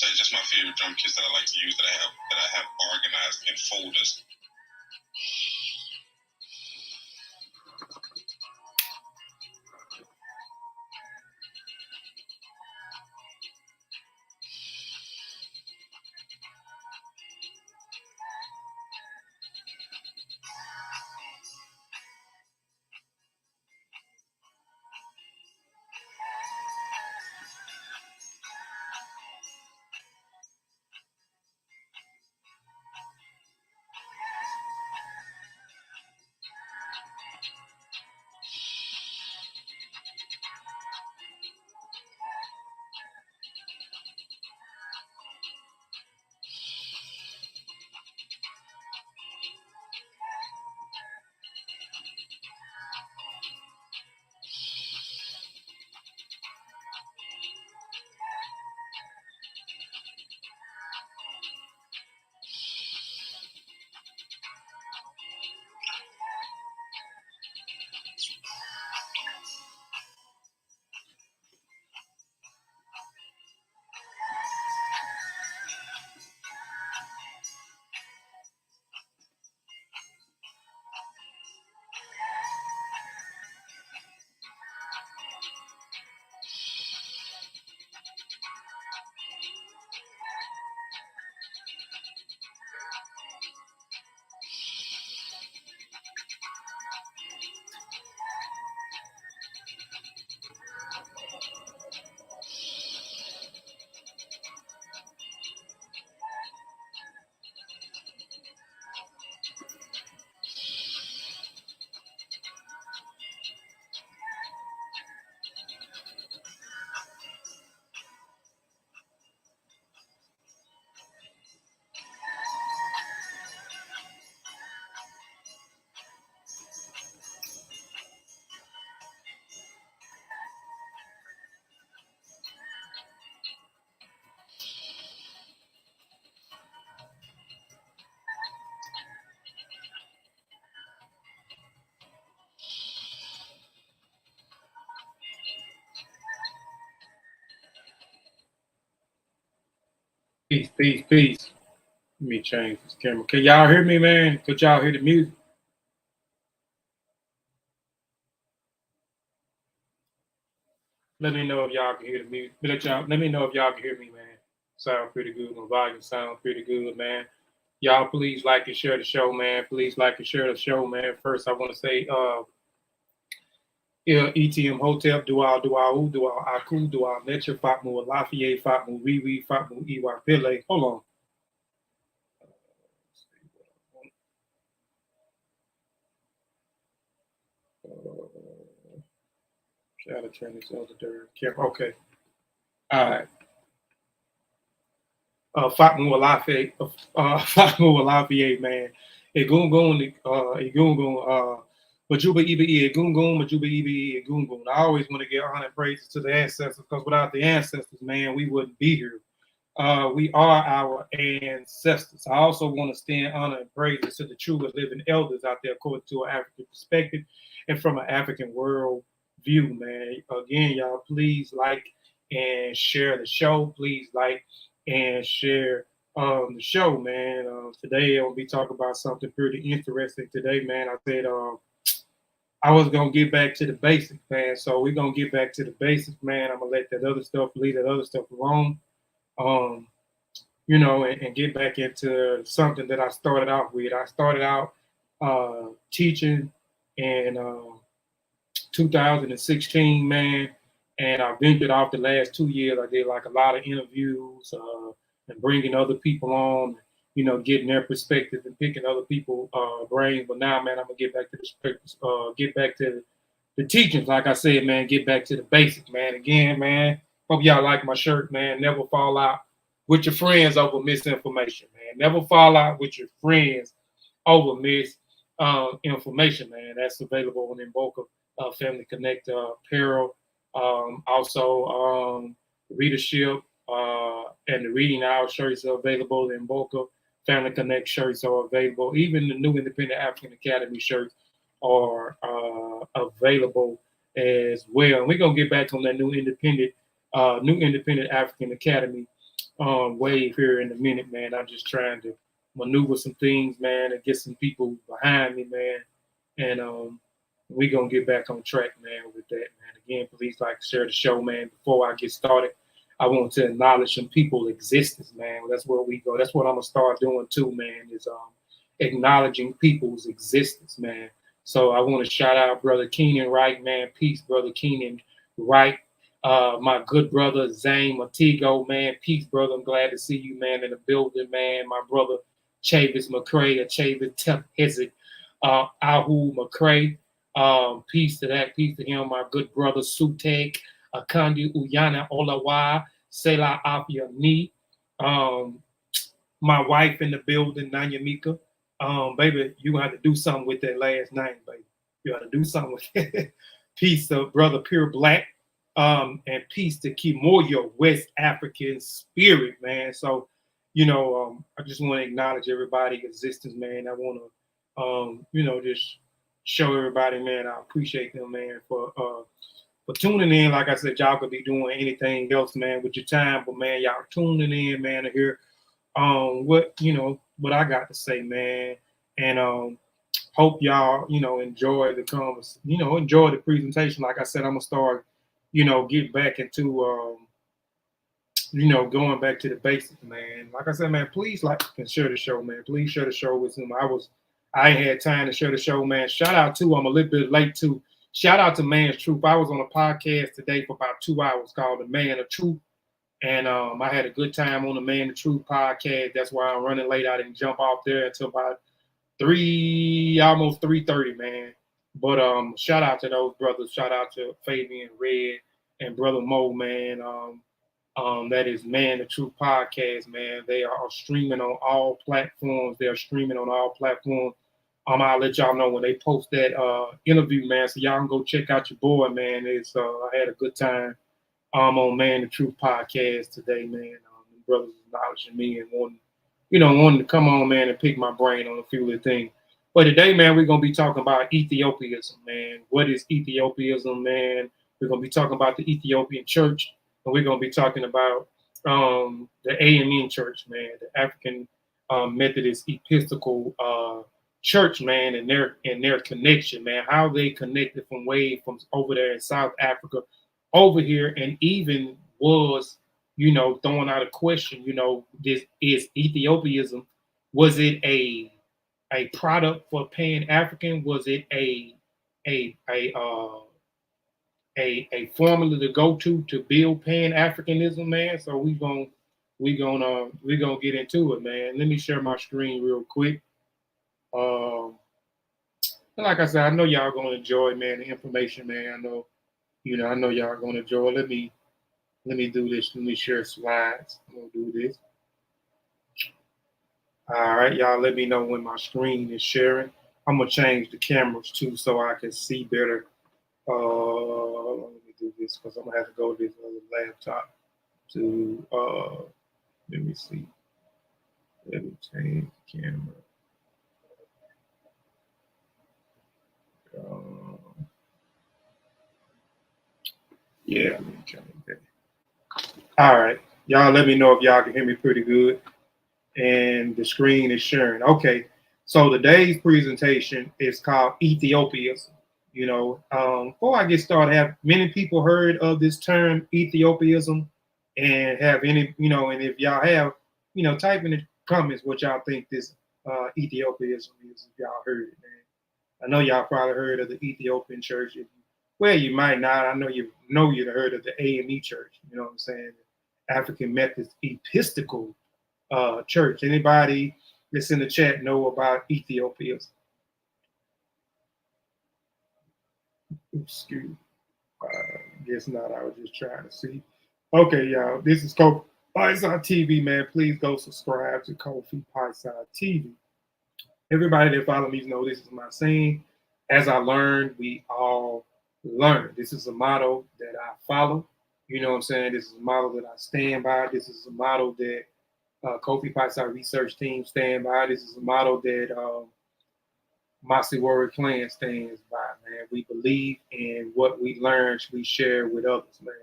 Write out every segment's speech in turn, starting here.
say just my favorite drum kits that I like to use that I have organized in folders. Peace. Let me change this camera. Can y'all hear me, man? Could y'all hear the music? Let me know if y'all can hear the music. Let me know if y'all can hear me, man. Sound pretty good. My volume sound pretty good, man. Y'all please like and share the show, man. Please like and share the show, man. First, I want to say, ETM Hotel, Dua, Aku, Dua, Metro, Fatmu, Lafayette, Fatmu, Wiwi, Fatmu, Iwa, Pele. Hold on. Try to turn this other camera. Okay. All right. Fatmu Lafayette, man. Egungun, Majuba Ibi Egungun, Majuba Ibi Egungun. I always want to give honor and praises to the ancestors, because without the ancestors, man, we wouldn't be here. We are our ancestors. I also want to stand honor and praises to the true and living elders out there, according to an African perspective and from an African world view, man. Again, y'all, please like and share the show. Please like and share the show, man. Today I'll be talking about something pretty interesting today, man. I said I was gonna get back to the basics, man. So we're gonna get back to the basics, man. I'm gonna let leave that other stuff alone. And get back into something that I started out with. I started out teaching in 2016, man, and I ventured off the last 2 years. I did like a lot of interviews and bringing other people on, getting their perspective and picking other people's brains. But now, man, I'm gonna get back to the teachings. Like I said, man, get back to the basics, man. Again, man, hope y'all like my shirt, man. Never fall out with your friends over misinformation, man. Never fall out with your friends over misinformation, man. That's available on Invoca Family Connect apparel. Also, readership and the Reading Hour shirts are available. In Invoca Family Connect shirts are available. Even the new Independent African Academy shirts are available as well. And we're gonna get back on that new Independent African Academy wave here in a minute, man. I'm just trying to maneuver some things, man, and get some people behind me, man. And we gonna get back on track, man, with that, man. Again, please like to share the show, man. Before I get started, I want to acknowledge some people's existence, man. That's where we go. That's what I'm gonna start doing too, man. Is acknowledging people's existence, man. So I want to shout out brother Keenan Wright, man. Peace, brother Keenan Wright. My good brother Zane Matigo, man. Peace, brother. I'm glad to see you, man, in the building, man. My brother Chavis McCray, or Chavis Tep Hezek, Ahu McCray. Peace to that. Peace to him. My good brother Sutek, Akandi Uyana Olawa, Sela Afia Ni. My wife in the building, Nanya Mika. Baby, you have to do something with that last name, baby. You have to do something with it. Peace to brother Pure Black. And peace to Kimoyo, West African spirit, man. So, I just want to acknowledge everybody's existence, man. I want to, just show everybody, man, I appreciate them, man, for tuning in. Like I said, y'all could be doing anything else, man, with your time, but man, y'all tuning in, man, to hear what I got to say, man. And hope y'all, enjoy the conversation, enjoy the presentation. Like I said, I'm gonna start, get back into going back to the basics, man. Like I said, man, please like and share the show, man. Please share the show with them. I ain't had time to share the show, man. Shout out to, I'm a little bit late too. Shout out to Man's Truth. I was on a podcast today for about 2 hours called The Man of Truth. And I had a good time on the Man of Truth podcast. That's why I'm running late. I didn't jump off there until about almost 3:30, man. But shout out to those brothers. Shout out to Fabian Red and Brother Mo, man. That is Man the Truth podcast, man. They are streaming on all platforms. They're streaming on all platforms. I'll let y'all know when they post that interview, man. So y'all can go check out your boy, man. I had a good time on Man the Truth podcast today, man. The brothers acknowledging me and wanting to come on, man, and pick my brain on a few of the things. But today, man, we're gonna be talking about Ethiopianism, man. What is Ethiopianism, man? We're gonna be talking about the Ethiopian church, and we're gonna be talking about the AME church, man, the African Methodist Episcopal Church, man, and their connection, man, how they connected from over there in South Africa over here, and even was, throwing out a question, this is Ethiopianism. Was it a product for Pan-African? Was it a formula to go to build Pan-Africanism, man? So we're gonna get into it, man. Let me share my screen real quick. Like I said, I know y'all gonna enjoy, man, the information, man. I know y'all gonna enjoy. Let me do this. Let me share slides. I'm gonna do this. All right, y'all. Let me know when my screen is sharing. I'm gonna change the cameras too so I can see better. Let me do this because I'm gonna have to go to this other laptop to. Let me see. Let me change the camera. Yeah, let me change that. All right, y'all. Let me know if y'all can hear me pretty good. And the screen is sharing. Okay, so today's presentation is called Ethiopianism. Before I get started, have many people heard of this term Ethiopianism? And have any, and if y'all have, type in the comments what y'all think this Ethiopianism is, if y'all heard it, man. I know y'all probably heard of the Ethiopian church. Well, you might not. I know you'd heard of the AME church, you know what I'm saying? African Methodist Episcopal Church. Anybody that's in the chat know about Ethiopia? Excuse me. Guess not. I was just trying to see. Okay, y'all. This is Kofi Piesie TV, man. Please go subscribe to Kofi Piesie TV. Everybody that follow me know this is my saying. As I learn, we all learn. This is a motto that I follow. You know what I'm saying? This is a model that I stand by. This is a model that Kofi Piesie research team stand by. This is a model that Mossy Warrior Clan stands by, man. We believe in what we learn, we share with others, man.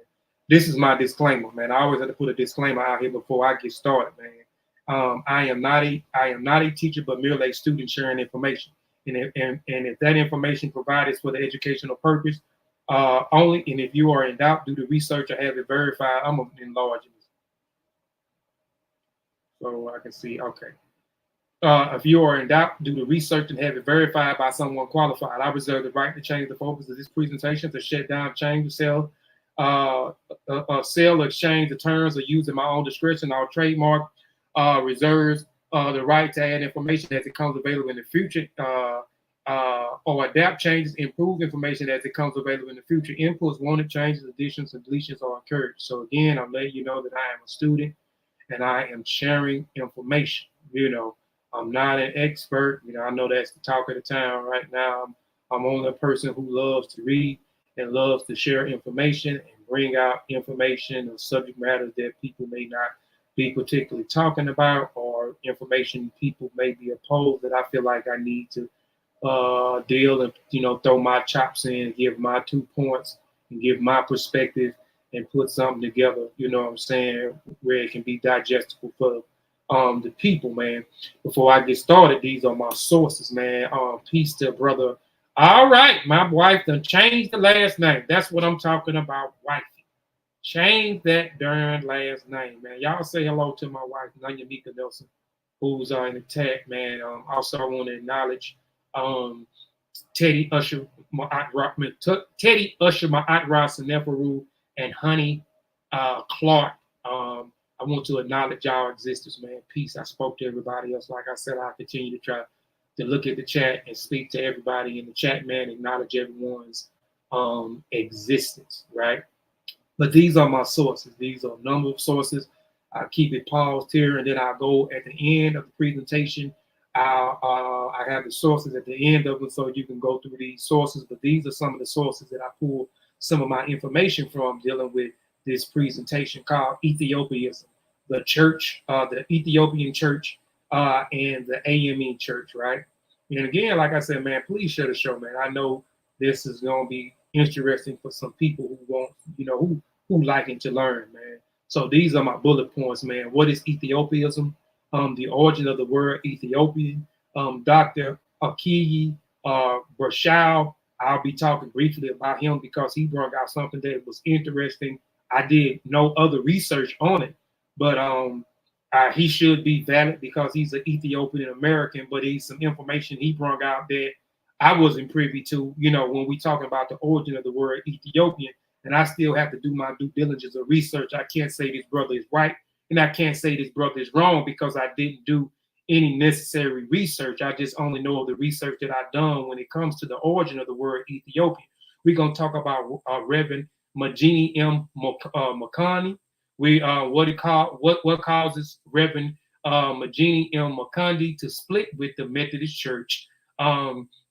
this is my disclaimer, man. I always have to put a disclaimer out here before I get started, man. I am not a teacher, but merely a student sharing information. And if that information provided for the educational purpose only, and if you are in doubt, do the research or have it verified. I'm gonna enlarge this so I can see. Okay. If you are in doubt, do the research and have it verified by someone qualified. I reserve the right to change the focus of this presentation, to shut down, change, sell, sell, exchange the terms, or use in my own discretion. Our trademark reserves the right to add information as it comes available in the future, or adapt changes, improve information as it comes available in the future. Inputs, wanted changes, additions, and deletions are encouraged. So again, I'm letting you know that I am a student and I am sharing information. I'm not an expert. I know that's the talk of the town right now. I'm only a person who loves to read and loves to share information and bring out information or subject matters that people may not be particularly talking about, or information people may be opposed that I feel like I need to deal and throw my chops in, give my 2 points, and give my perspective, and put something together. What I'm saying, where it can be digestible for the people, man. Before I get started, these are my sources, man. Peace to brother. All right, my wife done changed the last name. That's what I'm talking about, wifey. Change that darn last name, man. Y'all say hello to my wife, Nanya Mika Nelson, who's in the chat, man. Also, I want to acknowledge Teddy Usher, Teddy Usher, my Aunt Ross Neferu, and Honey Clark. I want to acknowledge y'all existence, man. Peace. I spoke to everybody else. Like I said, I'll continue to try to look at the chat and speak to everybody in the chat, man. Acknowledge everyone's existence, right? But these are my sources. These are a number of sources. I keep it paused here, and then I'll go at the end of the presentation. I have the sources at the end of it, so you can go through these sources. But these are some of the sources that I pull some of my information from dealing with this presentation called Ethiopianism, the church, the Ethiopian church, and the AME church, right? And again, like I said, man, please share the show, man. I know this is going to be interesting for some people who want, who liking to learn, man. So these are my bullet points, man. What is Ethiopianism? The origin of the word Ethiopian. Dr. Akeye Berkshire. I'll be talking briefly about him because he brought out something that was interesting. I did no other research on it, but he should be valid because he's an Ethiopian American, but he's some information he brought out that I wasn't privy to, when we talking about the origin of the word Ethiopian, and I still have to do my due diligence of research. I can't say this brother is right, and I can't say this brother is wrong because I didn't do any necessary research. I just only know of the research that I've done when it comes to the origin of the word Ethiopian. We're going to talk about Reverend Mangena M. Mokone. What causes Reverend Mangena M. Mokonde to split with the Methodist Church.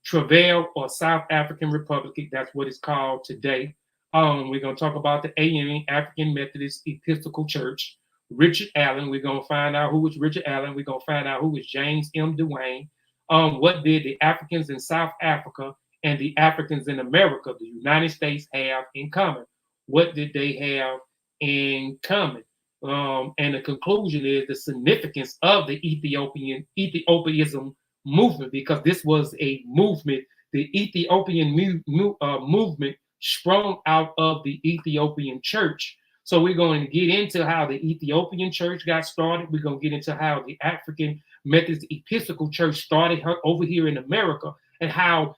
Transvaal, or South African Republic, that's what it's called today. We're going to talk about the AME, African Methodist Episcopal Church. Richard Allen, we're going to find out who is Richard Allen. We're going to find out who is James M. Dwane. What did the Africans in South Africa and the Africans in America, the United States, have in common? What did they have in common? And the conclusion is the significance of the Ethiopianism movement, because this was a movement. The Ethiopian movement sprung out of the Ethiopian church. So we're going to get into how the Ethiopian church got started. We're going to get into how the African Methodist Episcopal Church started over here in America, and how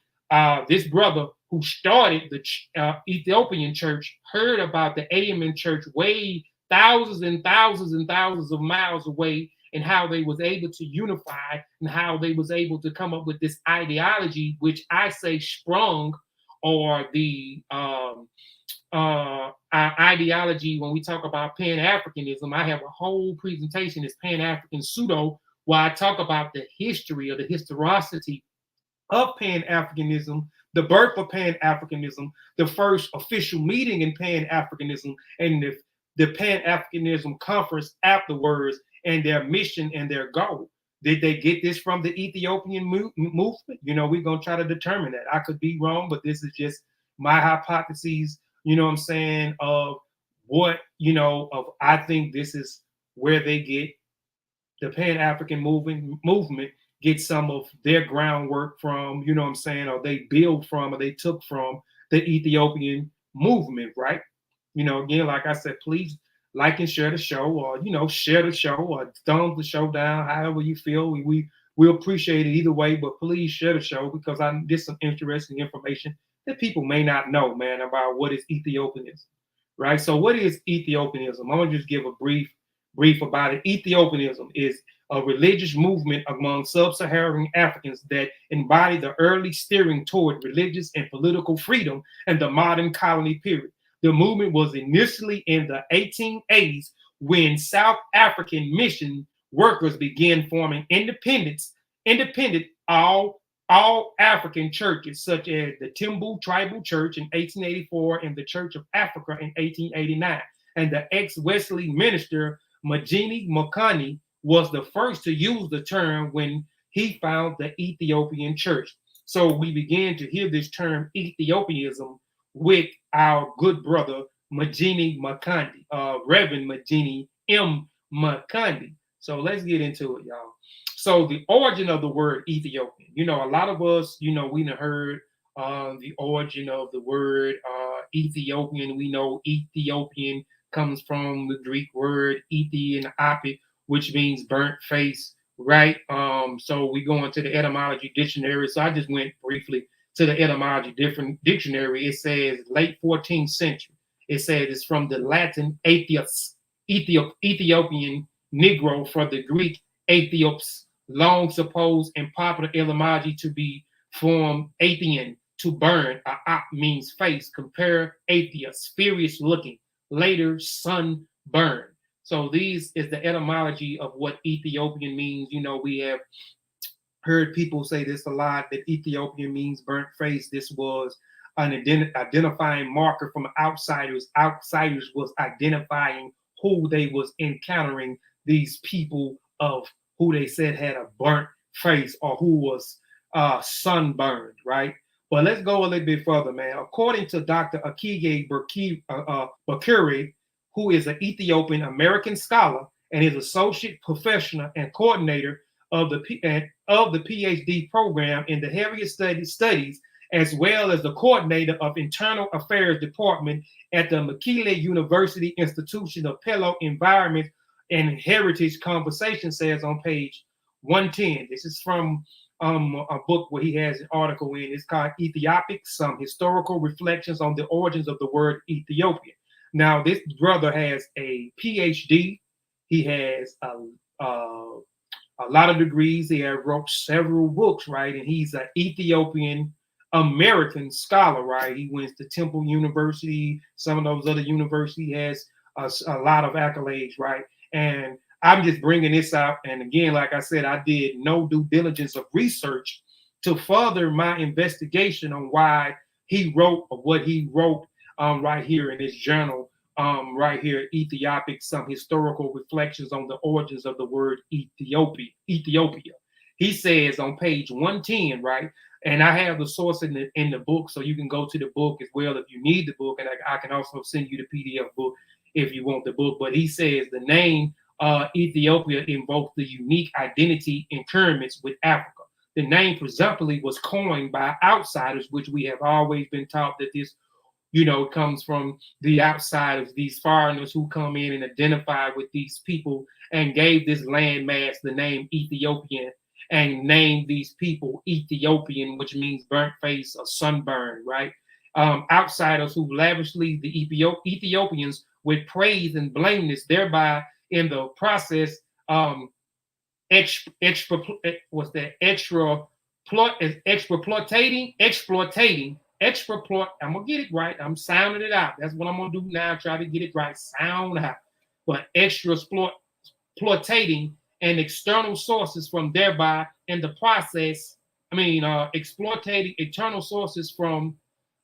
this brother who started the Ethiopian church heard about the AME church way thousands and thousands and thousands of miles away, and how they was able to unify, and how they was able to come up with this ideology, which I say sprung, or the ideology. When we talk about Pan-Africanism, I have a whole presentation, it's Pan-African Pseudo, where I talk about the history, or the historicity of Pan-Africanism, the birth of Pan-Africanism, the first official meeting in Pan-Africanism, and the Pan-Africanism conference afterwards, and their mission and their goal. Did they get this from the Ethiopian movement? We're going to try to determine that. I could be wrong, but this is just my hypotheses, of what, I think this is where they get the Pan-African movement get some of their groundwork from, you know what I'm saying, or they build from, or they took from the Ethiopian movement, right? Again, like I said, please like and share the show, or share the show, or thumb the show down, however you feel. We appreciate it either way, but please share the show, because there's some interesting information that people may not know, man, about what is Ethiopianism, right? So what is Ethiopianism? I'm gonna just give a brief about it. Ethiopianism is a religious movement among sub-Saharan Africans that embody the early steering toward religious and political freedom in the modern colony period. The movement was initially in the 1880s when South African mission workers began forming independent all African churches, such as the Timbu Tribal Church in 1884 and the Church of Africa in 1889. And the ex-Wesley minister Mangena Mokone was the first to use the term when he found the Ethiopian church. So we began to hear this term Ethiopianism with our good brother Mangena Mokonde, Reverend Mangena M. Mokonde. So let's get into it, y'all. So the origin of the word Ethiopian, a lot of us, we done heard the origin of the word Ethiopian. We know Ethiopian comes from the Greek word Ethiopian, which means burnt face, right? So we go into the etymology dictionary. So I just went briefly to the etymology dictionary. It says late 14th century. It says it's from the Latin Ethiopian Negro, for the Greek Ethiops, long supposed in popular etymology to be formed Athean, to burn. Means face. Compare atheist, furious looking. Later, sunburn. So these is the etymology of what Ethiopian means. We have heard people say this a lot, that Ethiopian means burnt face. This was an identifying marker from outsiders. Outsiders was identifying who they was encountering, these people of who they said had a burnt face, or who was sunburned, right? But let's go a little bit further, man. According to Dr. Akeye Berkshire, who is an Ethiopian American scholar and is associate professor and coordinator of the PhD program in the Heritage Studies, as well as the coordinator of Internal Affairs Department at the Mokone University Institution of Pelo Environment and Heritage Conversation, says on page 110. This is from a book where he has an article in. It's called Ethiopic, Some Historical Reflections on the Origins of the Word Ethiopia. Now, this brother has a PhD. He has a lot of degrees. He has wrote several books, right? And he's an Ethiopian American scholar, right? He went to Temple University, some of those other universities. He has a lot of accolades, right? And I'm just bringing this out. And again, like I said, I did no due diligence of research to further my investigation on why he wrote what he wrote right here in his journal, right here, Ethiopic, Some Historical Reflections on the Origins of the Word Ethiopia. He says on page 110, right? And I have the source in the book, so you can go to the book as well if you need the book. And I can also send you the PDF book if you want the book. But he says the name Ethiopia invoked the unique identity incurrents with Africa. The name presumably was coined by outsiders, which we have always been taught that this, comes from the outsiders, these foreigners who come in and identify with these people and gave this landmass the name Ethiopian and named these people Ethiopian, which means burnt face or sunburn, right? Outsiders who lavishly the Ethiopians with praise and blameless, thereby in the process exploiting, I'm gonna get it right. I'm sounding it out. That's what I'm gonna do now. Try to get it right. Sound out. But exploiting and external sources from thereby in the process. Exploiting external sources from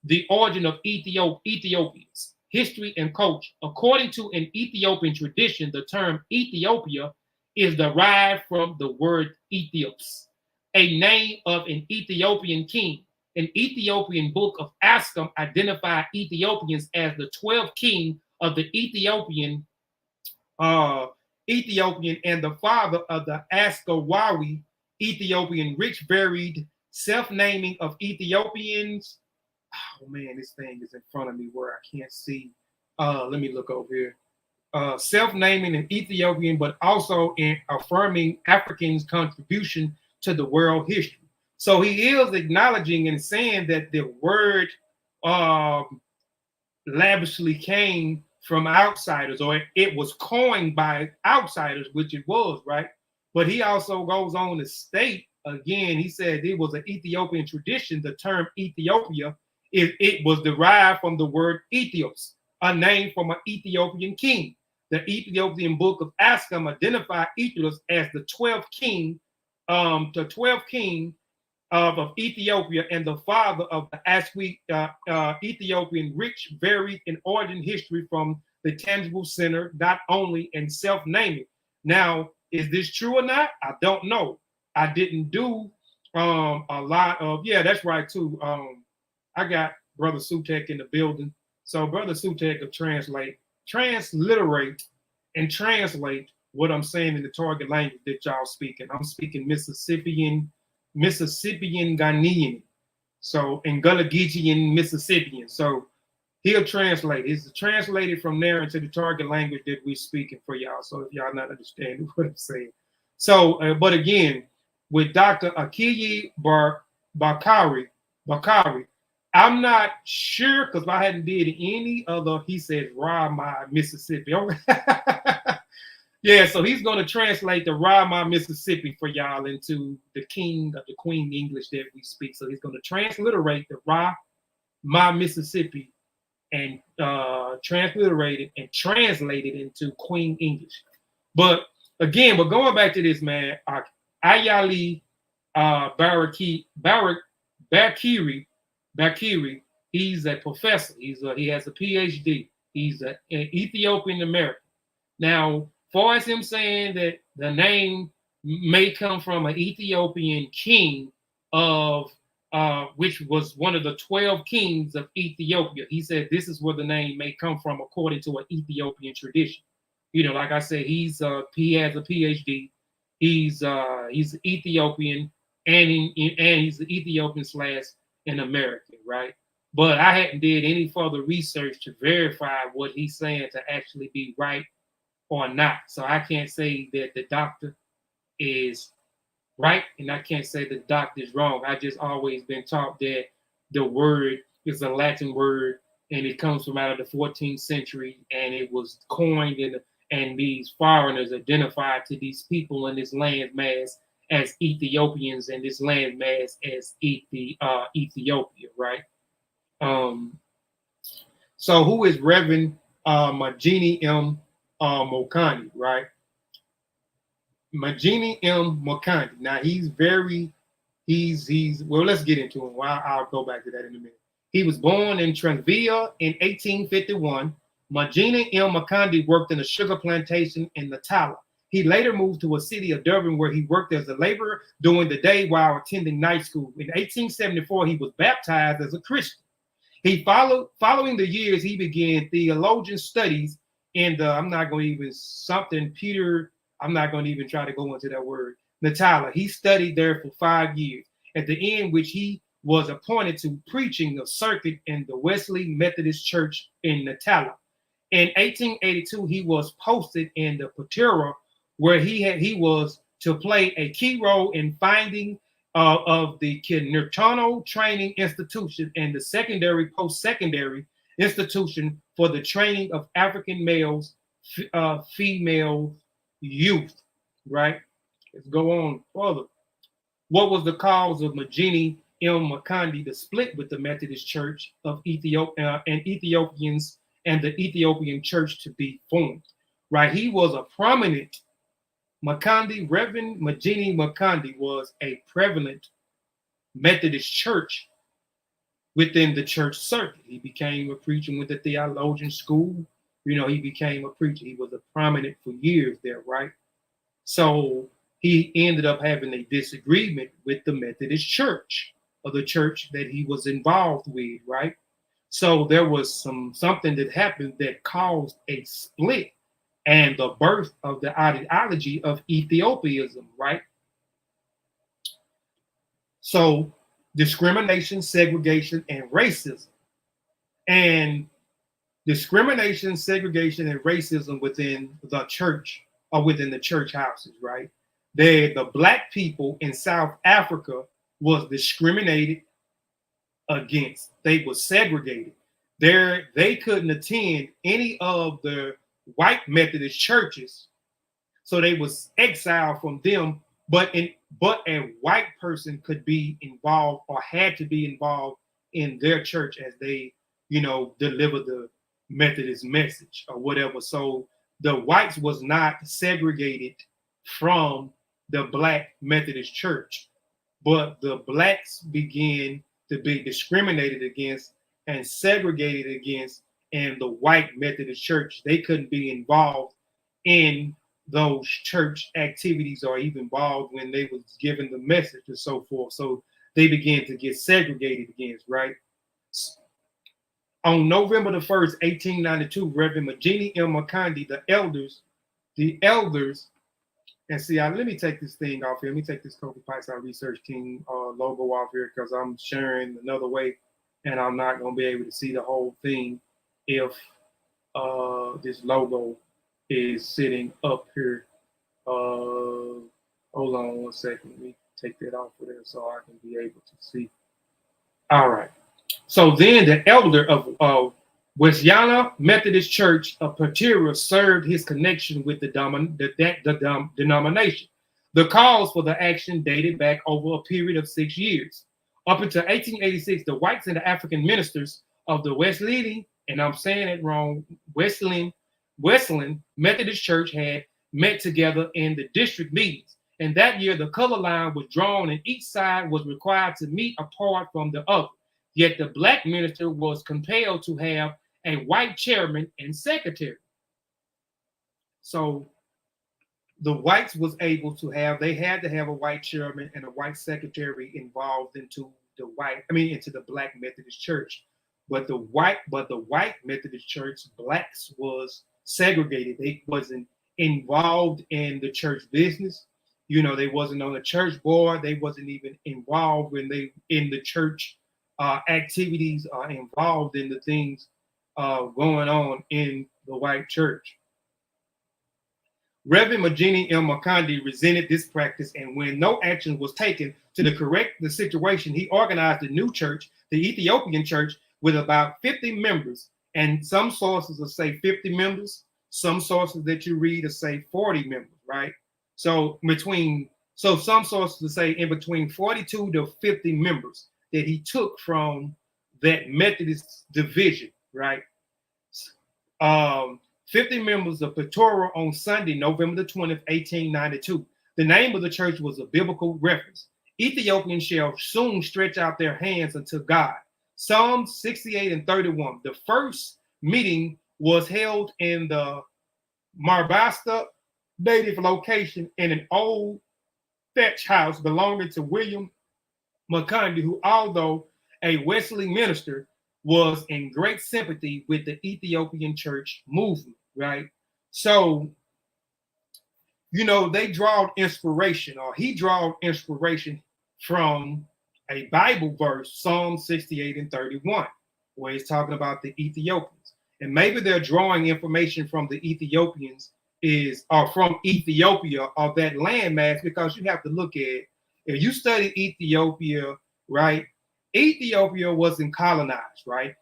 the origin of Ethiopians, history and culture. According to an Ethiopian tradition, the term Ethiopia is derived from the word Ethiops, a name of an Ethiopian king. An Ethiopian book of Ascom identified Ethiopians as the 12th king of the Ethiopian and the father of the Akeye Ethiopian, rich, varied, self-naming of Ethiopians. Oh man, this thing is in front of me where I can't see. Let me look over here. Self-naming an Ethiopian, but also in affirming Africans' contribution to the world history. So he is acknowledging and saying that the word lavishly came from outsiders, or it was coined by outsiders, which it was, right? But he also goes on to state, again, he said it was an Ethiopian tradition. The term Ethiopia, it was derived from the word Ethios, a name from an Ethiopian king. The Ethiopian book of Askam identified Ethios as the 12th king, of Ethiopia and the father of the Ethiopian, rich, varied in origin history from the tangible center, not only in self-naming. Now, is this true or not? I don't know. I didn't do a lot of, yeah, that's right too. I got Brother Sutek in the building. So Brother Sutek will transliterate and translate what I'm saying in the target language that y'all speaking. I'm speaking Mississippian Ghanaian, so in Gullah-Geechean Mississippian. So he'll translate. It's translated from there into the target language that we're speaking for y'all. So if y'all not understanding what I'm saying. So, but again, with Dr. Akeye Berkshire, I'm not sure because I hadn't did any other. He says, "Rama, Mississippi." Yeah, so he's going to translate the Rama, Mississippi for y'all into the king of the queen English that we speak. So he's going to transliterate the Rama, Mississippi and transliterate it and translate it into Queen English. But again, but going back to this, man, Akeye Berkshire, he's a professor. He has a PhD. He's an Ethiopian American. Now, far as him saying that the name may come from an Ethiopian king of which was one of the 12 kings of Ethiopia. He said this is where the name may come from according to an Ethiopian tradition. You know, like I said, he has a PhD. He's Ethiopian and he's an Ethiopian / an American, right? But I hadn't did any further research to verify what he's saying to actually be right or not. So I can't say that the doctor is right, and I can't say the doctor is wrong. I just always been taught that the word is a Latin word, and it comes from out of the 14th century, and it was coined, and these foreigners identified to these people in this landmass as Ethiopians, and this landmass as Ethiopia, right? So who is Reverend Mangena M. Mokonde, right? Mangena M. Mokonde. Now he's well, let's get into him. Well, I'll go back to that in a minute. He was born in Transvaal in 1851. Mangena M. Mokonde worked in a sugar plantation in Natala. He later moved to a city of Durban where he worked as a laborer during the day while attending night school. In 1874, he was baptized as a Christian. He following the years, he began theologian studies in the, I'm not going to even try to go into that word, Natala. He studied there for 5 years, at the end which he was appointed to preaching a circuit in the Wesley Methodist Church in Natala. In 1882, he was posted in the Pretoria, where he was to play a key role in finding of the Kinurtano Training Institution and the post-secondary institution for the training of African males, female youth, right? Let's go on further. What was the cause of Mangena M. Mokonde to split with the Methodist Church of Ethiopia and Ethiopians and the Ethiopian Church to be formed, right? He was a prominent Mokonde. Reverend Mangena Mokonde was a prevalent Methodist church within the church circuit. He became a preacher with the theologian school. You know, he became a preacher. He was a prominent for years there, right? So he ended up having a disagreement with the Methodist church, or the church that he was involved with, right? So there was something that happened that caused a split and the birth of the ideology of Ethiopianism, right? So discrimination, segregation, and racism. And discrimination, segregation, and racism within the church or within the church houses, right? The black people in South Africa was discriminated against. They were segregated. They couldn't attend any of the white Methodist churches, so they was exiled from them. But a white person could be involved or had to be involved in their church as they, deliver the Methodist message or whatever. So the whites was not segregated from the black Methodist church, but the blacks began to be discriminated against and segregated against in the white Methodist church. They couldn't be involved in those church activities or even involved when they was given the message and so forth. So they began to get segregated against, right? On November the 1st, 1892, Reverend Mangena M. Mokonde, the elders, and see, let me take this thing off here. Let me take this Kofi Piesie Research Team logo off here because I'm sharing another way and I'm not going to be able to see the whole thing if this logo is sitting up here. Hold on one second. Let me take that off of there so I can be able to see. All right. So then the elder of Wesleyan Methodist Church of Pretoria served his connection with the denomination. The cause for the action dated back over a period of 6 years. Up until 1886, the whites and the African ministers of the Wesleyan, and I'm saying it wrong, Wesleyan Methodist Church had met together in the district meetings. And that year, the color line was drawn and each side was required to meet apart from the other. Yet the black minister was compelled to have a white chairman and secretary. So the whites was able to they had to have a white chairman and a white secretary involved into the Black Methodist Church. But the white Methodist Church, blacks was segregated. They wasn't involved in the church business. They wasn't on the church board. They wasn't even involved when they in the church activities are involved in the things going on in the white church. Reverend Mangena M. Mokonde resented this practice, and when no action was taken to correct the situation, he organized a new church, the Ethiopian Church, with about 50 members. And some sources will say 50 members. Some sources that you read will say 40 members, right? So some sources will say in between 42 to 50 members that he took from that Methodist division, right? 50 members of Pretoria on Sunday, November the 20th, 1892. The name of the church was a biblical reference. Ethiopians shall soon stretch out their hands unto God. Psalms 68 and 31. The first meeting was held in the Marbasta native location in an old thatch house belonging to William Mokonde, who, although a Wesley minister, was in great sympathy with the Ethiopian church movement, right? So, they drawed inspiration, or he drawed inspiration from a Bible verse, Psalm 68 and 31, where he's talking about the Ethiopians. And maybe they're drawing information from the Ethiopians or from Ethiopia or that landmass, because you have to look at, if you study Ethiopia, right? Ethiopia wasn't colonized, right?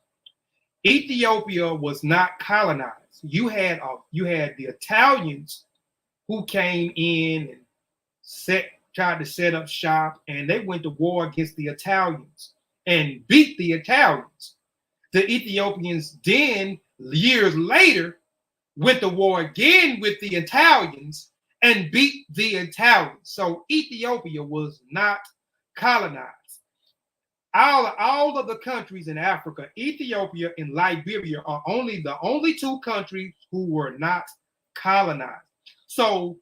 Ethiopia was not colonized. You had the Italians who came in and tried to set up shop, and they went to war against the Italians and beat the Italians. The Ethiopians then, years later, went to war again with the Italians and beat the Italians. So Ethiopia was not colonized. All of the countries in Africa, Ethiopia and Liberia, are the only two countries who were not colonized. So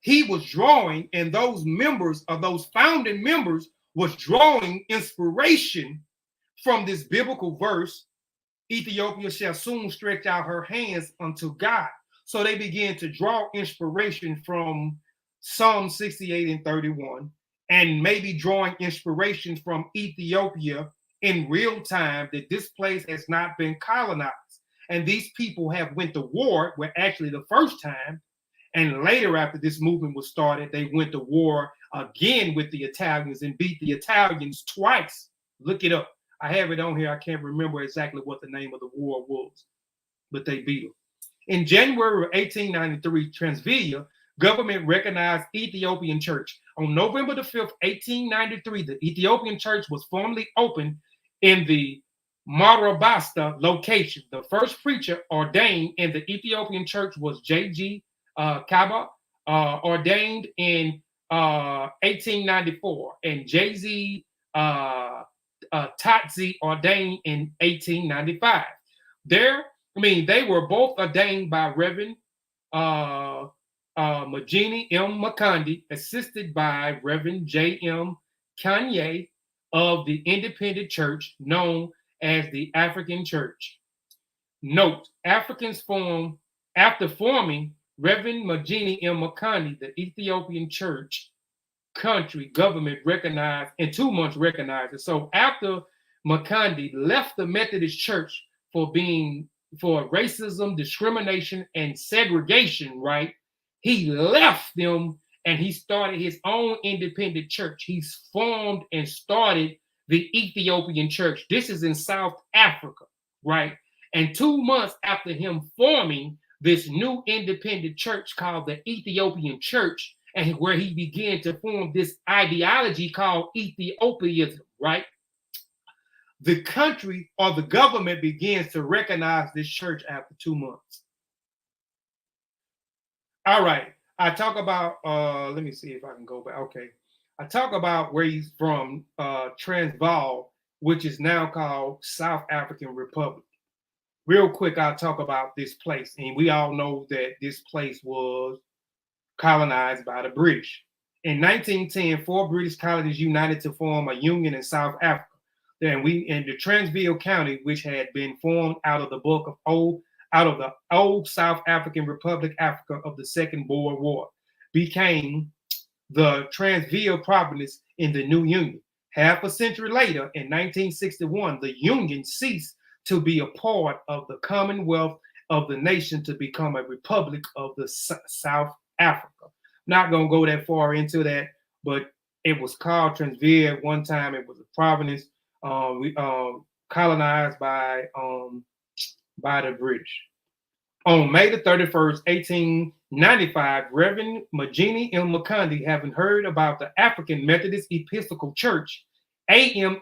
he was drawing, and those founding members was drawing inspiration from this biblical verse Ethiopia shall soon stretch out her hands unto God. So they began to draw inspiration from Psalm 68 and 31, and maybe drawing inspiration from Ethiopia in real time, that this place has not been colonized. And these people have went to war, where actually the first time, and later after this movement was started, they went to war again with the Italians and beat the Italians twice. Look it up. I have it on here. I can't remember exactly what the name of the war was, but they beat them. In January of 1893, Transvaal government recognized Ethiopian church. On November the 5th, 1893, the Ethiopian church was formally opened in the Marabasta location. The first preacher ordained in the Ethiopian church was J.G. Kaba, ordained in 1894, and J.Z. Tatzi ordained in 1895. They were both ordained by Reverend Mangena M. Mokonde, assisted by Reverend J.M. Akeye of the Independent Church, known as the African Church. Note, Africans form, after forming Reverend Mangena M. Mokonde, the Ethiopian Church country government recognized, in 2 months recognized it. So after Mokonde left the Methodist Church for racism, discrimination, and segregation, right? He left them and he started his own independent church. He's formed and started the Ethiopian Church. This is in South Africa, right? And 2 months after him forming this new independent church called the Ethiopian Church, and where he began to form this ideology called Ethiopianism, right? The country or the government begins to recognize this church after 2 months. All right. I talk about, let me see if I can go back. Okay. I talk about where he's from, Transvaal, which is now called South African Republic. Real quick, I'll talk about this place. And we all know that this place was colonized by the British. In 1910, 4 British colonies united to form a union in South Africa. Then in the Transvaal County, which had been formed out of the old South African Republic, Africa of the Second Boer War, became the Transvaal province in the new union. Half a century later, in 1961, the union ceased to be a part of the Commonwealth of the nation to become a republic of the South Africa. Not going to go that far into that, but it was called Transvaal at one time. It was a province colonized by the British. On May the 31st, 1895, Reverend Mangena M. Mokonde, having heard about the African Methodist Episcopal Church, AME,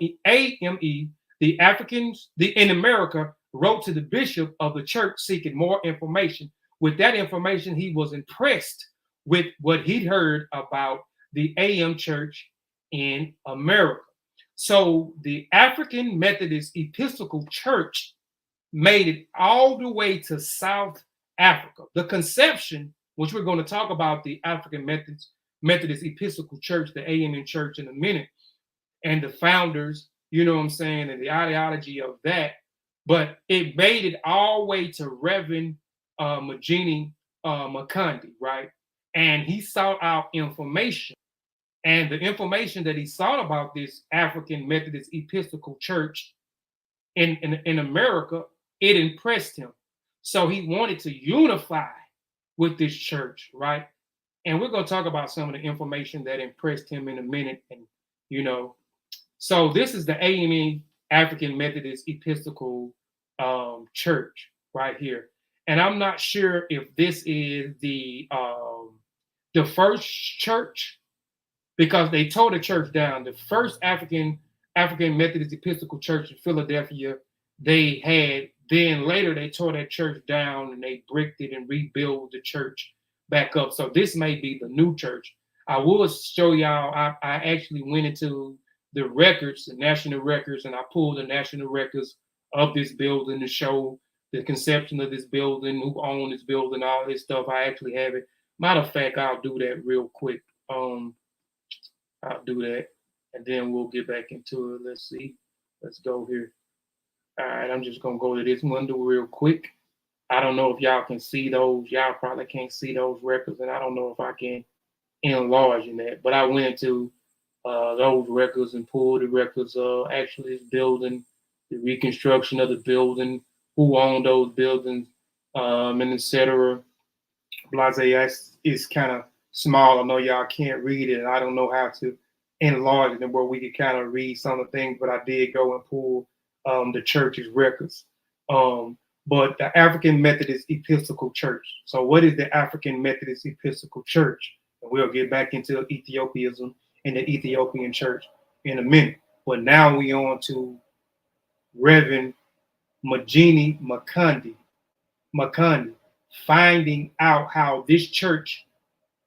the Africans in America, wrote to the bishop of the church seeking more information. With that information, he was impressed with what he'd heard about the AM Church in America. So the African Methodist Episcopal Church made it all the way to South Africa. The conception, which we're going to talk about, the African Methodist Episcopal Church, the AME Church, in a minute, and the founders, you know what I'm saying, and the ideology of that. But it made it all the way to Reverend Mangena Mokonde, right? And he sought out information. And the information that he sought about this African Methodist Episcopal Church in America, it impressed him. So he wanted to unify with this church, right? And we're going to talk about some of the information that impressed him in a minute. And, you know, so this is the AME, African Methodist Episcopal Church right here. And I'm not sure if this is the first church, because they tore the church down. The first African Methodist Episcopal Church in Philadelphia, they had, then later they tore that church down and they bricked it and rebuilt the church back up. So this may be the new church. I will show y'all, I actually went into the records, the national records, and I pulled the national records of this building to show the conception of this building, who owned this building, all this stuff. I actually have it. Matter of fact, I'll do that real quick. I'll do that, and then we'll get back into it. Let's see. Let's go here. All right, I'm just gonna go to this window real quick. I don't know if y'all can see those. Y'all probably can't see those records, and I don't know if I can enlarge in that. But I went to those records and pulled the records of actually this building, the reconstruction of the building, who owned those buildings, and etc. Blase is kind of small. I know y'all can't read it, and I don't know how to enlarge it where we could kind of read some of the things, but I did go and pull the church's records. But the African Methodist Episcopal Church. So what is the African Methodist Episcopal Church? And we'll get back into Ethiopianism and the Ethiopian church in a minute. But now we on to Reverend Mangena Mokonde, finding out how this church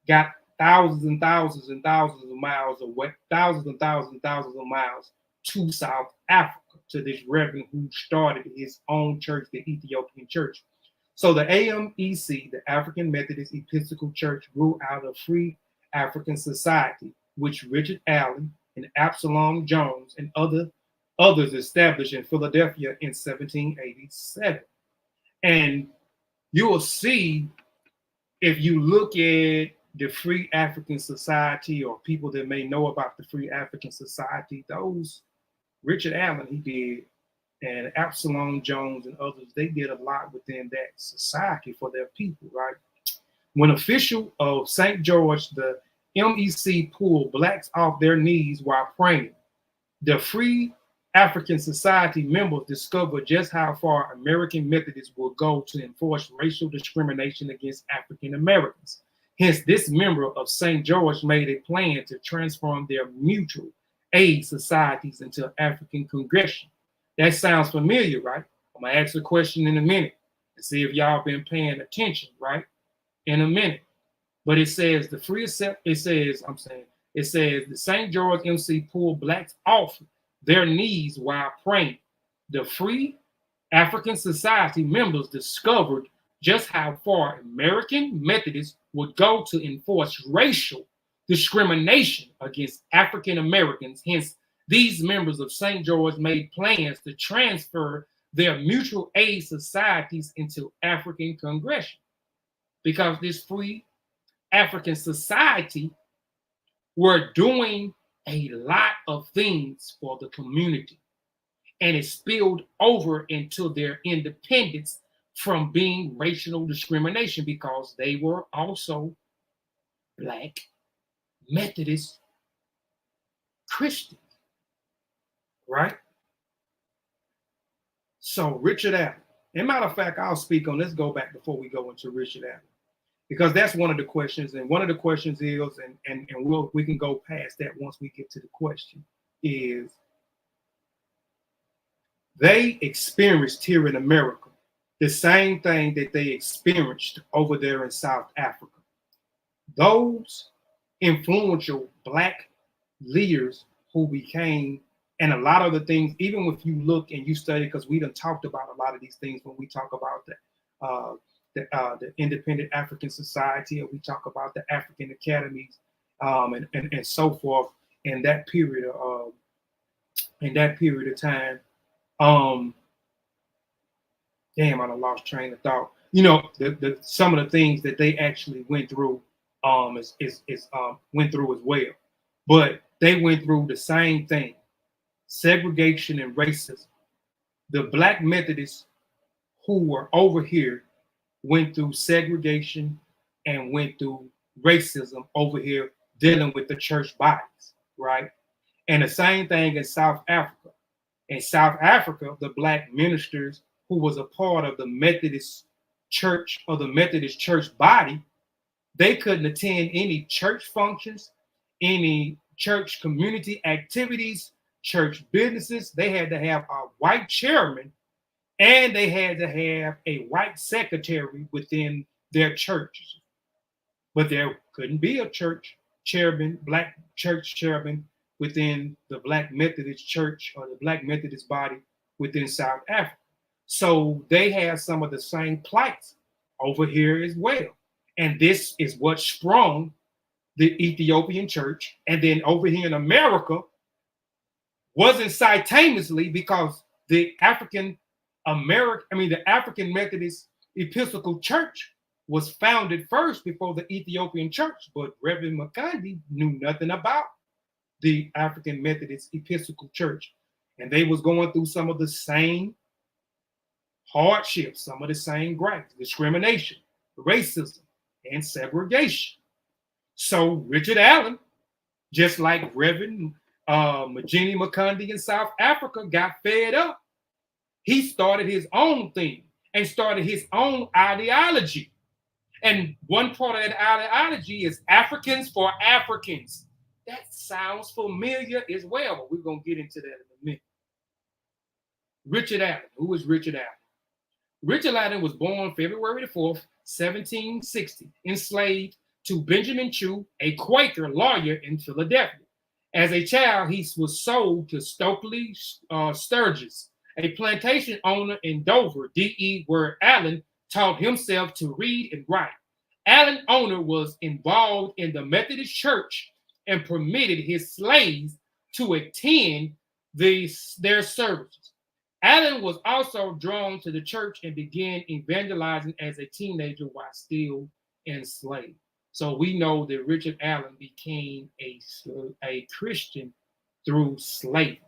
got thousands and thousands and thousands of miles away, thousands and thousands and thousands of miles to South Africa, to this reverend who started his own church, the Ethiopian church. So the AMEC, the African Methodist Episcopal Church, grew out of Free African Society, which Richard Allen and Absalom Jones and others established in Philadelphia in 1787. And you will see, if you look at the Free African Society, or people that may know about the Free African Society, those Richard Allen, he did, and Absalom Jones and others, they did a lot within that society for their people, right? When official of St. George, the MEC pulled blacks off their knees while praying. The Free African Society members discovered just how far American Methodists will go to enforce racial discrimination against African Americans. Hence, this member of St. George made a plan to transform their mutual aid societies into African Congregation. That sounds familiar, right? I'm gonna ask a question in a minute and see if y'all been paying attention, right? In a minute. But it says the St. George MC pulled blacks off their knees while praying. The Free African Society members discovered just how far American Methodists would go to enforce racial discrimination against African Americans. Hence, these members of St. George made plans to transfer their mutual aid societies into African Congregation, because this Free African Society were doing a lot of things for the community, and it spilled over into their independence from being racial discrimination, because they were also Black Methodist Christians, right? So Richard Allen, as a matter of fact, I'll speak on, let's go back before we go into Richard Allen, because that's one of the questions. And one of the questions is, and we can go past that once we get to the question, is they experienced here in America the same thing that they experienced over there in South Africa. Those influential Black leaders who became, and a lot of the things, even if you look and you study, because we done talked about a lot of these things when we talk about the Independent African Society, and we talk about the African Academies, and so forth in that period of time. Damn, I done lost train of thought. You know, some of the things that they actually went through went through as well. But they went through the same thing: segregation and racism. The Black Methodists who were over here went through segregation and went through racism over here, dealing with the church bodies, right? And the same thing in South Africa. In South Africa, the Black ministers who was a part of the Methodist church, or the Methodist church body, they couldn't attend any church functions, any church community activities, church businesses. They had to have a white chairman, and they had to have a white secretary within their churches. But there couldn't be a church chairman, Black church chairman within the Black Methodist church or the Black Methodist body within South Africa. So they had some of the same plights over here as well. And this is what sprung the Ethiopian church. And then over here in America, wasn't simultaneously, because the African Methodist Episcopal Church was founded first before the Ethiopian Church, but Reverend Mokonde knew nothing about the African Methodist Episcopal Church. And they was going through some of the same hardships, some of the same gripes, discrimination, racism, and segregation. So Richard Allen, just like Reverend Mangena Mokonde in South Africa, got fed up. He started his own thing and started his own ideology. And one part of that ideology is Africans for Africans. That sounds familiar as well, but we're going to get into that in a minute. Richard Allen. Who is Richard Allen? Richard Allen was born February the 4th, 1760, enslaved to Benjamin Chew, a Quaker lawyer in Philadelphia. As a child, he was sold to Stokely Sturgis, a plantation owner in Dover, DE, where Allen taught himself to read and write. Allen owner was involved in the Methodist Church and permitted his slaves to attend their services. Allen was also drawn to the church and began evangelizing as a teenager while still enslaved. So we know that Richard Allen became a Christian through slavery,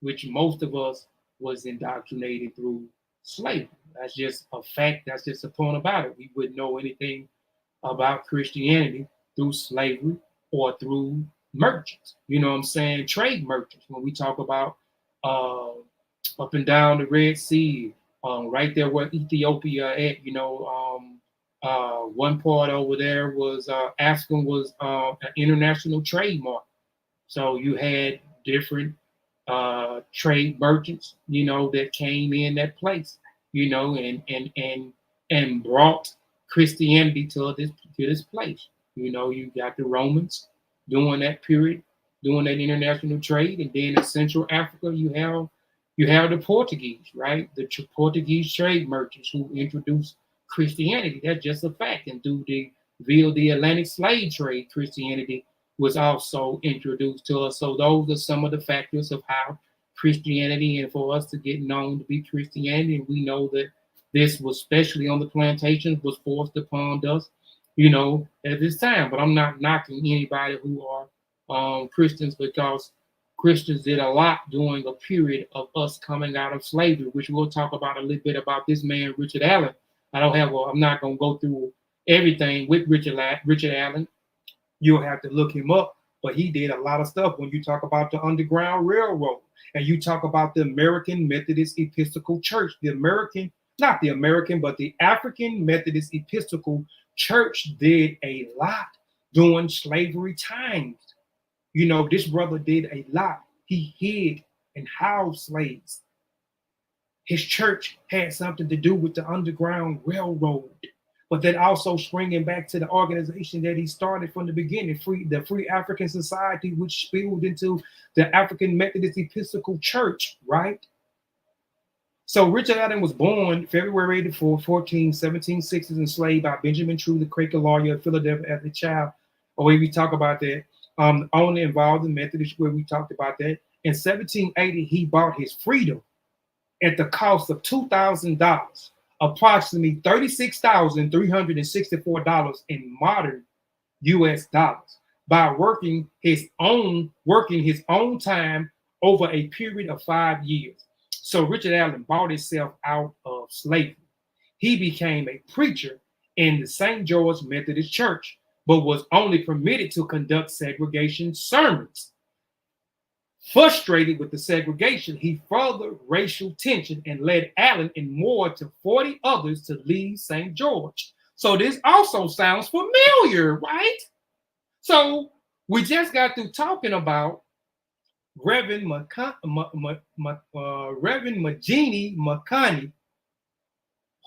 which most of us was indoctrinated through slavery. That's just a fact. That's just a point about it. We wouldn't know anything about Christianity through slavery or through merchants. You know what I'm saying? Trade merchants. When we talk about up and down the Red Sea, right there where Ethiopia at, one part over there was Africa was an international trade market. So you had different trade merchants, that came in that place, and brought Christianity to this place. You got the Romans during that period, doing that international trade, and then in Central Africa you have the Portuguese, right? The Portuguese trade merchants who introduced Christianity. That's just a fact. And via the Atlantic slave trade, Christianity was also introduced to us. So those are some of the factors of how Christianity, and for us to get known to be Christianity, and we know that this was, especially on the plantations, was forced upon us, at this time. But I'm not knocking anybody who are Christians, because Christians did a lot during a period of us coming out of slavery, which we'll talk about a little bit about this man, Richard Allen. I'm not going to go through everything with Richard Allen. You'll have to look him up, but he did a lot of stuff. When you talk about the Underground Railroad, and you talk about the American Methodist Episcopal Church, the African Methodist Episcopal Church did a lot during slavery times. This brother did a lot. He hid and housed slaves. His church had something to do with the Underground Railroad, but that also springing back to the organization that he started from the beginning, the Free African Society, which spilled into the African Methodist Episcopal Church, right? So Richard Allen was born February 4th, 1760, enslaved by Benjamin Chew, the Quaker lawyer of Philadelphia, as a child. Or we talk about that. Only involved in Methodist, where we talked about that. In 1780, he bought his freedom at the cost of $2,000, approximately $36,364 in modern U.S. dollars, by working his own time over a period of 5 years. So Richard Allen bought himself out of slavery. He became a preacher in the St. George Methodist Church, but was only permitted to conduct segregation sermons. Frustrated with the segregation, he furthered racial tension and led Allen and more to 40 others to leave St. George. So this also sounds familiar, right? So we just got through talking about Reverend Mangena Mokonde,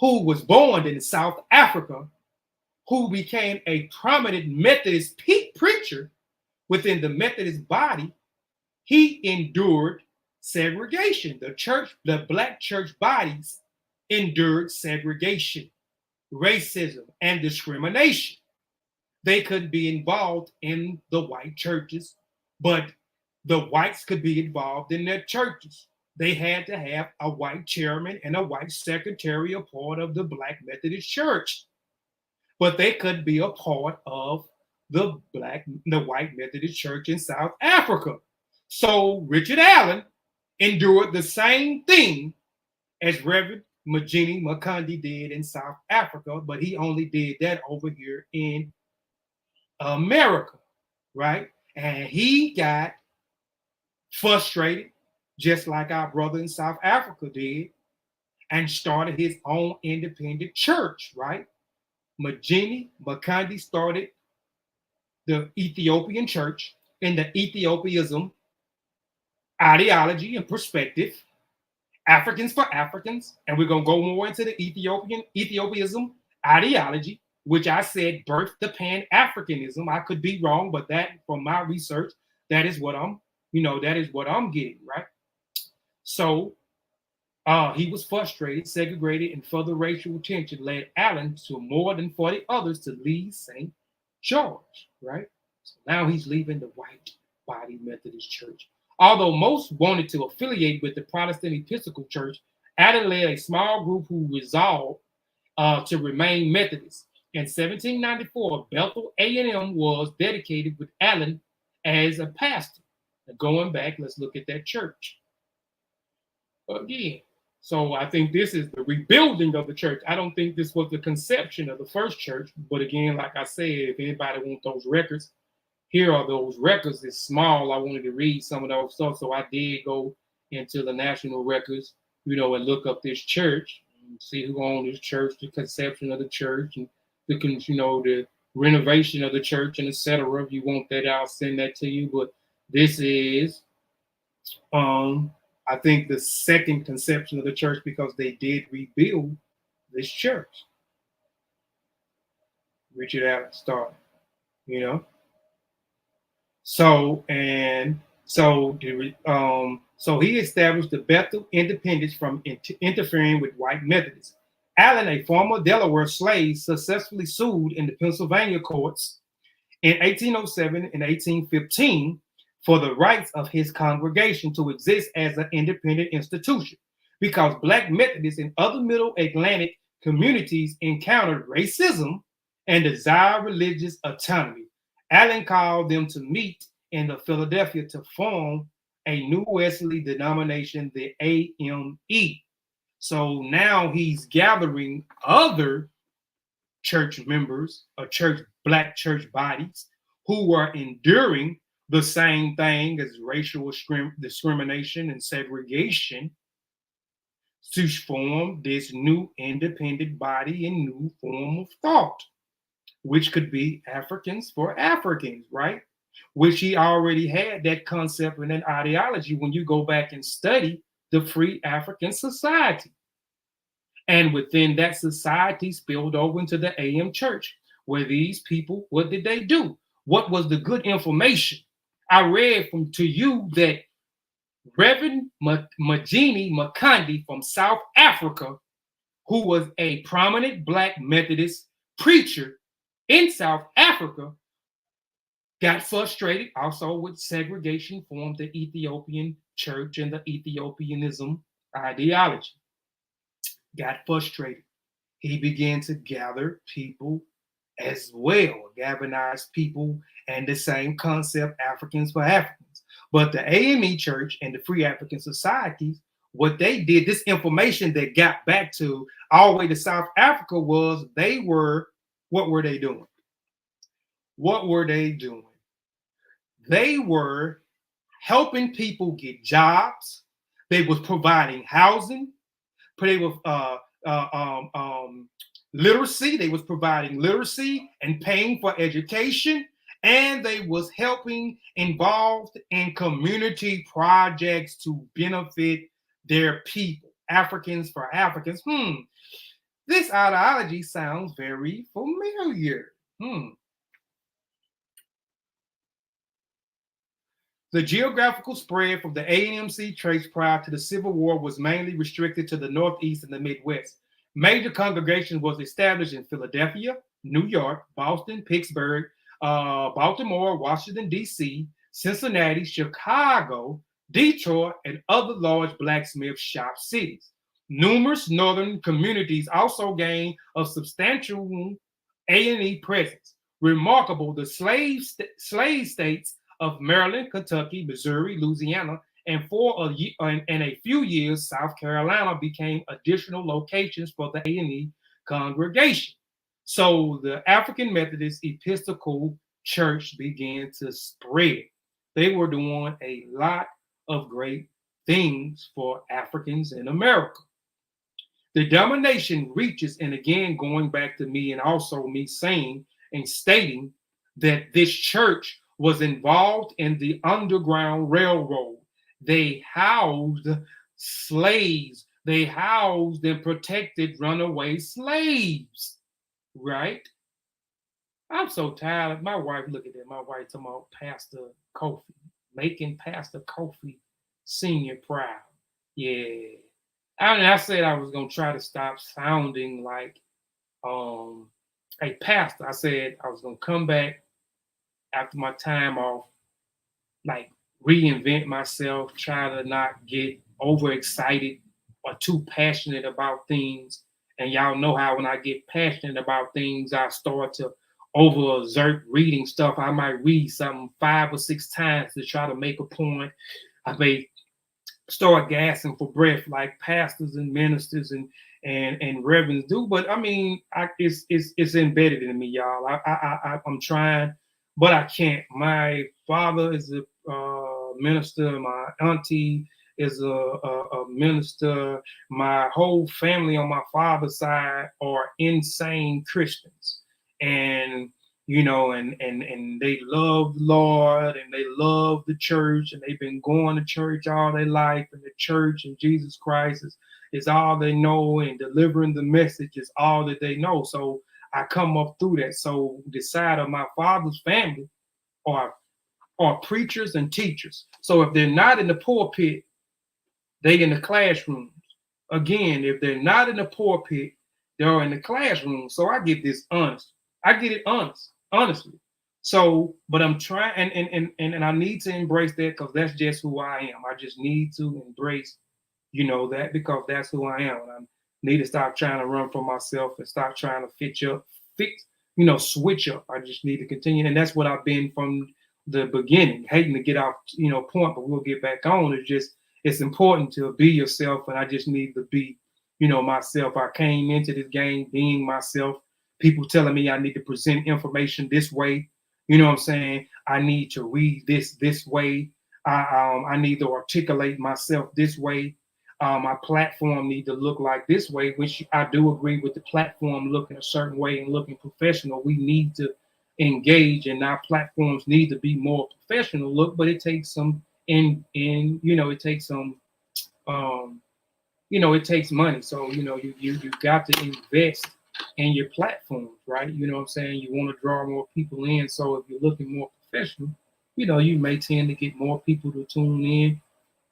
who was born in South Africa, who became a prominent Methodist preacher within the Methodist body. He endured segregation. The Black church bodies endured segregation, racism, and discrimination. They couldn't be involved in the white churches, but the whites could be involved in their churches. they had to have a white chairman and a white secretary, a part of the Black Methodist Church. But they could be a part of the white Methodist Church in South Africa. So Richard Allen endured the same thing as Reverend Mangena Mokonde did in South Africa, but he only did that over here in America, right? And he got frustrated, just like our brother in South Africa did, and started his own independent church, right? Mangena Mokonde started the Ethiopian church in the Ethiopianism ideology and perspective, Africans for Africans, and we're going to go more into the Ethiopianism ideology, which I said birthed the Pan-Africanism. I could be wrong, but that, from my research, that is what I'm getting, right? So he was frustrated, segregated, and further racial tension led Allen to more than 40 others to leave St. George, right? So now he's leaving the white body Methodist Church. Although most wanted to affiliate with the Protestant Episcopal Church, Allen led a small group who resolved to remain Methodist. In 1794, Bethel A&M was dedicated with Allen as a pastor. Now, going back, let's look at that church again. So I think this is the rebuilding of the church. I don't think this was the conception of the first church. But again, like I said, if anybody wants those records, here are those records. It's small. I wanted to read some of those stuff. So I did go into the national records, and look up this church, and see who owned this church, the conception of the church, and the renovation of the church, and etc. If you want that, I'll send that to you. But this is, I think, the second conception of the church, because they did rebuild this church. Richard Allen started, So he established the Bethel Independence from interfering with white Methodists. Allen, a former Delaware slave, successfully sued in the Pennsylvania courts in 1807 and 1815 for the rights of his congregation to exist as an independent institution, because Black Methodists in other Middle Atlantic communities encountered racism and desired religious autonomy. Allen called them to meet in Philadelphia to form a new Wesley denomination, the AME. So now he's gathering other church members, Black church bodies, who were enduring the same thing as racial discrimination and segregation, to form this new independent body and new form of thought, which could be Africans for Africans, right? Which he already had that concept and that ideology when you go back and study the Free African Society. And within that society spilled over into the AM Church, where these people, what did they do? What was the good information? I read to you that Reverend Mangena Mokonde from South Africa, who was a prominent Black Methodist preacher in South Africa, got frustrated also with segregation, formed the Ethiopian church and the Ethiopianism ideology. Got frustrated. He began to gather people as well, galvanize people, and the same concept, Africans for Africans. But the AME church and the Free African Societies, what they did, this information that got back to all the way to South Africa, was what were they doing? What were they doing? They were helping people get jobs. They was providing housing. They were literacy. They was providing literacy and paying for education. And they was helping, involved in community projects to benefit their people. Africans for Africans. This ideology sounds very familiar. The geographical spread from the AMC trace prior to the Civil War was mainly restricted to the Northeast and the Midwest. Major congregations was established in Philadelphia, New York, Boston, Pittsburgh, Baltimore, Washington, D.C., Cincinnati, Chicago, Detroit, and other large blacksmith shop cities. Numerous northern communities also gained a substantial A&E presence. Remarkable, the slave states of Maryland, Kentucky, Missouri, Louisiana, and in a few years, South Carolina became additional locations for the A&E congregation. So the African Methodist Episcopal Church began to spread. They were doing a lot of great things for Africans in America. The domination reaches, and again, going back to me and also me saying and stating that this church was involved in the Underground Railroad. They housed slaves. They housed and protected runaway slaves, right? I'm so tired. My wife, look at that. My wife talking about Pastor Kofi, making Pastor Kofi Sr. proud. Yeah. I said I was going to try to stop sounding like a pastor. I said I was going to come back after my time off, like reinvent myself, try to not get overexcited or too passionate about things. And y'all know how when I get passionate about things, I start to overexert reading stuff. I might read something 5 or 6 times to try to make a point. I may start gasping for breath like pastors and ministers and reverends do. But I mean, it's embedded in me, y'all. I'm trying, but I can't. My father is a minister. My auntie is a minister. My whole family on my father's side are insane Christians, and and they love the Lord and they love the church, and they've been going to church all their life, and the church and Jesus Christ is all they know, and delivering the message is all that they know. So I come up through that. So the side of my father's family are preachers and teachers. So if they're not in the pulpit, they in the classrooms. Again, if they're not in the pulpit, they're in the classroom. So I get this honest. I get it honestly. So, but I'm trying, and I need to embrace that, because that's just who I am. I just need to embrace, that, because that's who I am. And I need to stop trying to run for myself and stop trying to switch up. I just need to continue, and that's what I've been from the beginning. Hating to get off, point, but we'll get back on. It's important to be yourself, and I just need to be, myself. I came into this game being myself. People telling me I need to present information this way. You know what I'm saying? I need to read this way. I need to articulate myself this way. My platform need to look like this way, which I do agree with the platform looking a certain way and looking professional. We need to engage, and our platforms need to be more professional look, but it takes some it takes some it takes money. So you got to invest in your platforms, right? You know what I'm saying? You want to draw more people in. So if you're looking more professional, you may tend to get more people to tune in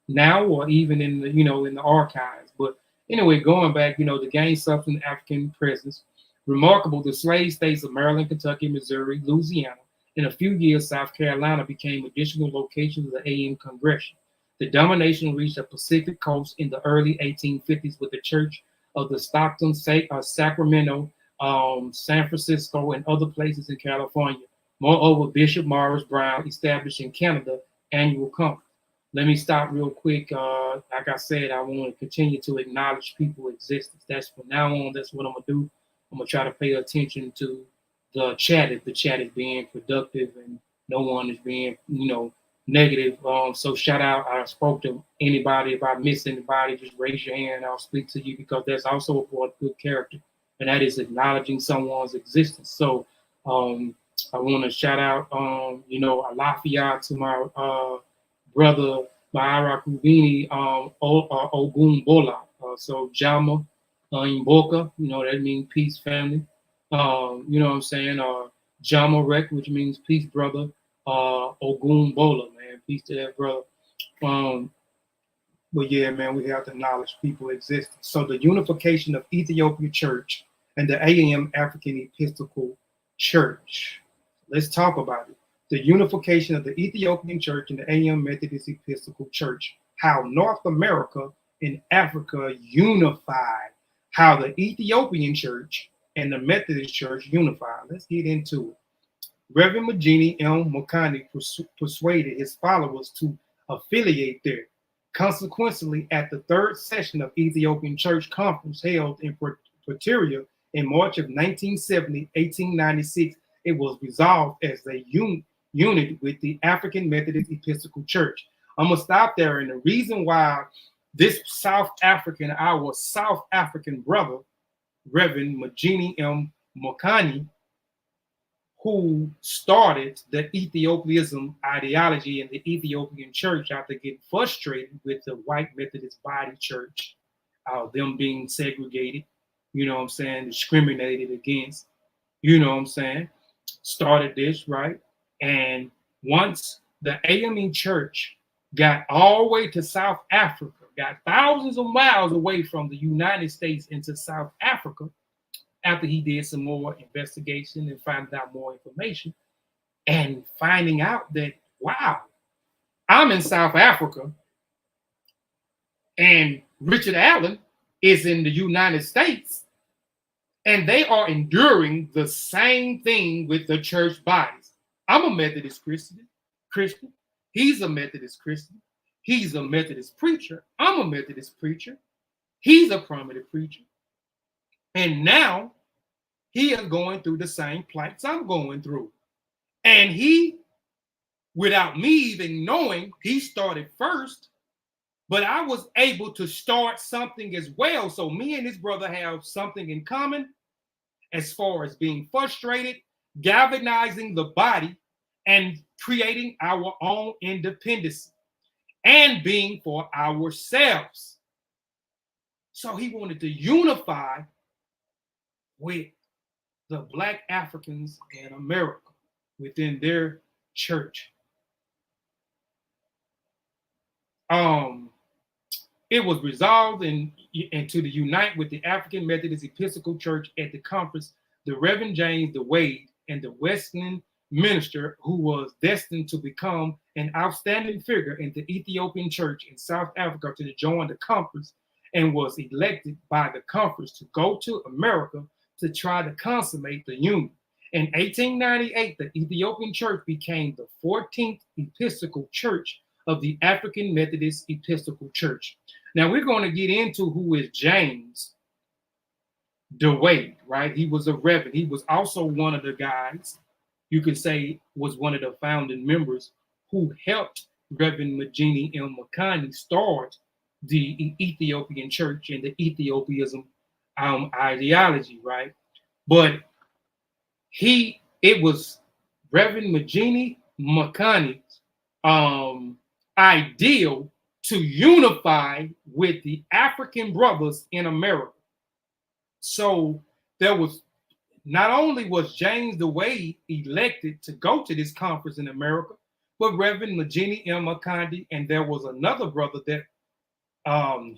now, or even in the in the archives. But anyway, going back, to gain substance African presence. Remarkable, the slave states of Maryland, Kentucky, Missouri, Louisiana. In a few years, South Carolina became additional locations of the AME congregation. The domination reached the Pacific coast in the early 1850s with the Church of the Stockton, Sacramento, San Francisco, and other places in California. Moreover, Bishop Morris Brown established in Canada annual conference. Let me stop real quick. Like I said, I want to continue to acknowledge people's existence. That's from now on. That's what I'm gonna do. I'm gonna try to pay attention to the chat if the chat is being productive and no one is being, negative. So shout out. I spoke to anybody. If I miss anybody, just raise your hand and I'll speak to you, because that's also a part of good character, and that is acknowledging someone's existence. So I want to shout out, Alafia to my brother Maara Kuvini Ogun Bola. So Jama Imboka, that means peace, family. You know what I'm saying? Jama Rek, which means peace, brother. Ogun Bola, man, peace to that brother. But yeah, man, we have to acknowledge people existence. So the unification of Ethiopian Church and the AME African Episcopal Church. Let's talk about it. The Unification of the Ethiopian Church and the AME Methodist Episcopal Church, how North America and Africa unified, how the Ethiopian Church and the Methodist Church unified. Let's get into it. Reverend Mangena M. Mokonde persuaded his followers to affiliate there. Consequently, at the third session of Ethiopian Church Conference held in Pretoria in March of 1896, it was resolved as a unit with the African Methodist Episcopal Church. I'm going to stop there. And the reason why this our South African brother, Reverend Mangena M. Mokonde, who started the Ethiopianism ideology in the Ethiopian church after getting frustrated with the white Methodist body church, them being segregated, you know what I'm saying, discriminated against, you know what I'm saying, started this, right? And once the AME church got all the way to South Africa, got thousands of miles away from the United States into South Africa, after he did some more investigation and found out more information, and finding out that, wow, I'm in South Africa and Richard Allen is in the United States, and they are enduring the same thing with the church bodies. I'm a Methodist Christian. He's a Methodist Christian. He's a Methodist preacher. I'm a Methodist preacher. He's a prominent preacher. And now he is going through the same plights I'm going through. And he, without me even knowing, he started first, but I was able to start something as well. So me and his brother have something in common as far as being frustrated, galvanizing the body, and creating our own independence and being for ourselves. So he wanted to unify with the Black Africans in America within their church. It was resolved and to unite with the African Methodist Episcopal Church at the conference. The Reverend James Dwane and the Wesleyan minister, who was destined to become an outstanding figure in the Ethiopian church in South Africa, to join the conference, and was elected by the conference to go to America to try to consummate the union. In 1898, the Ethiopian church became the 14th Episcopal church of the African Methodist Episcopal Church. Now we're going to get into who is James Dwane, right? He was a reverend. He was also one of the guys, you could say, was one of the founding members who helped Reverend Mangena M. Mokonde start the Ethiopian church and the Ethiopianism ideology, right? But it was Reverend Mangena Mokonde's ideal to unify with the African brothers in America. So there was, not only was James Dwane elected to go to this conference in America, but Reverend Mangena M. Mokonde, and there was another brother that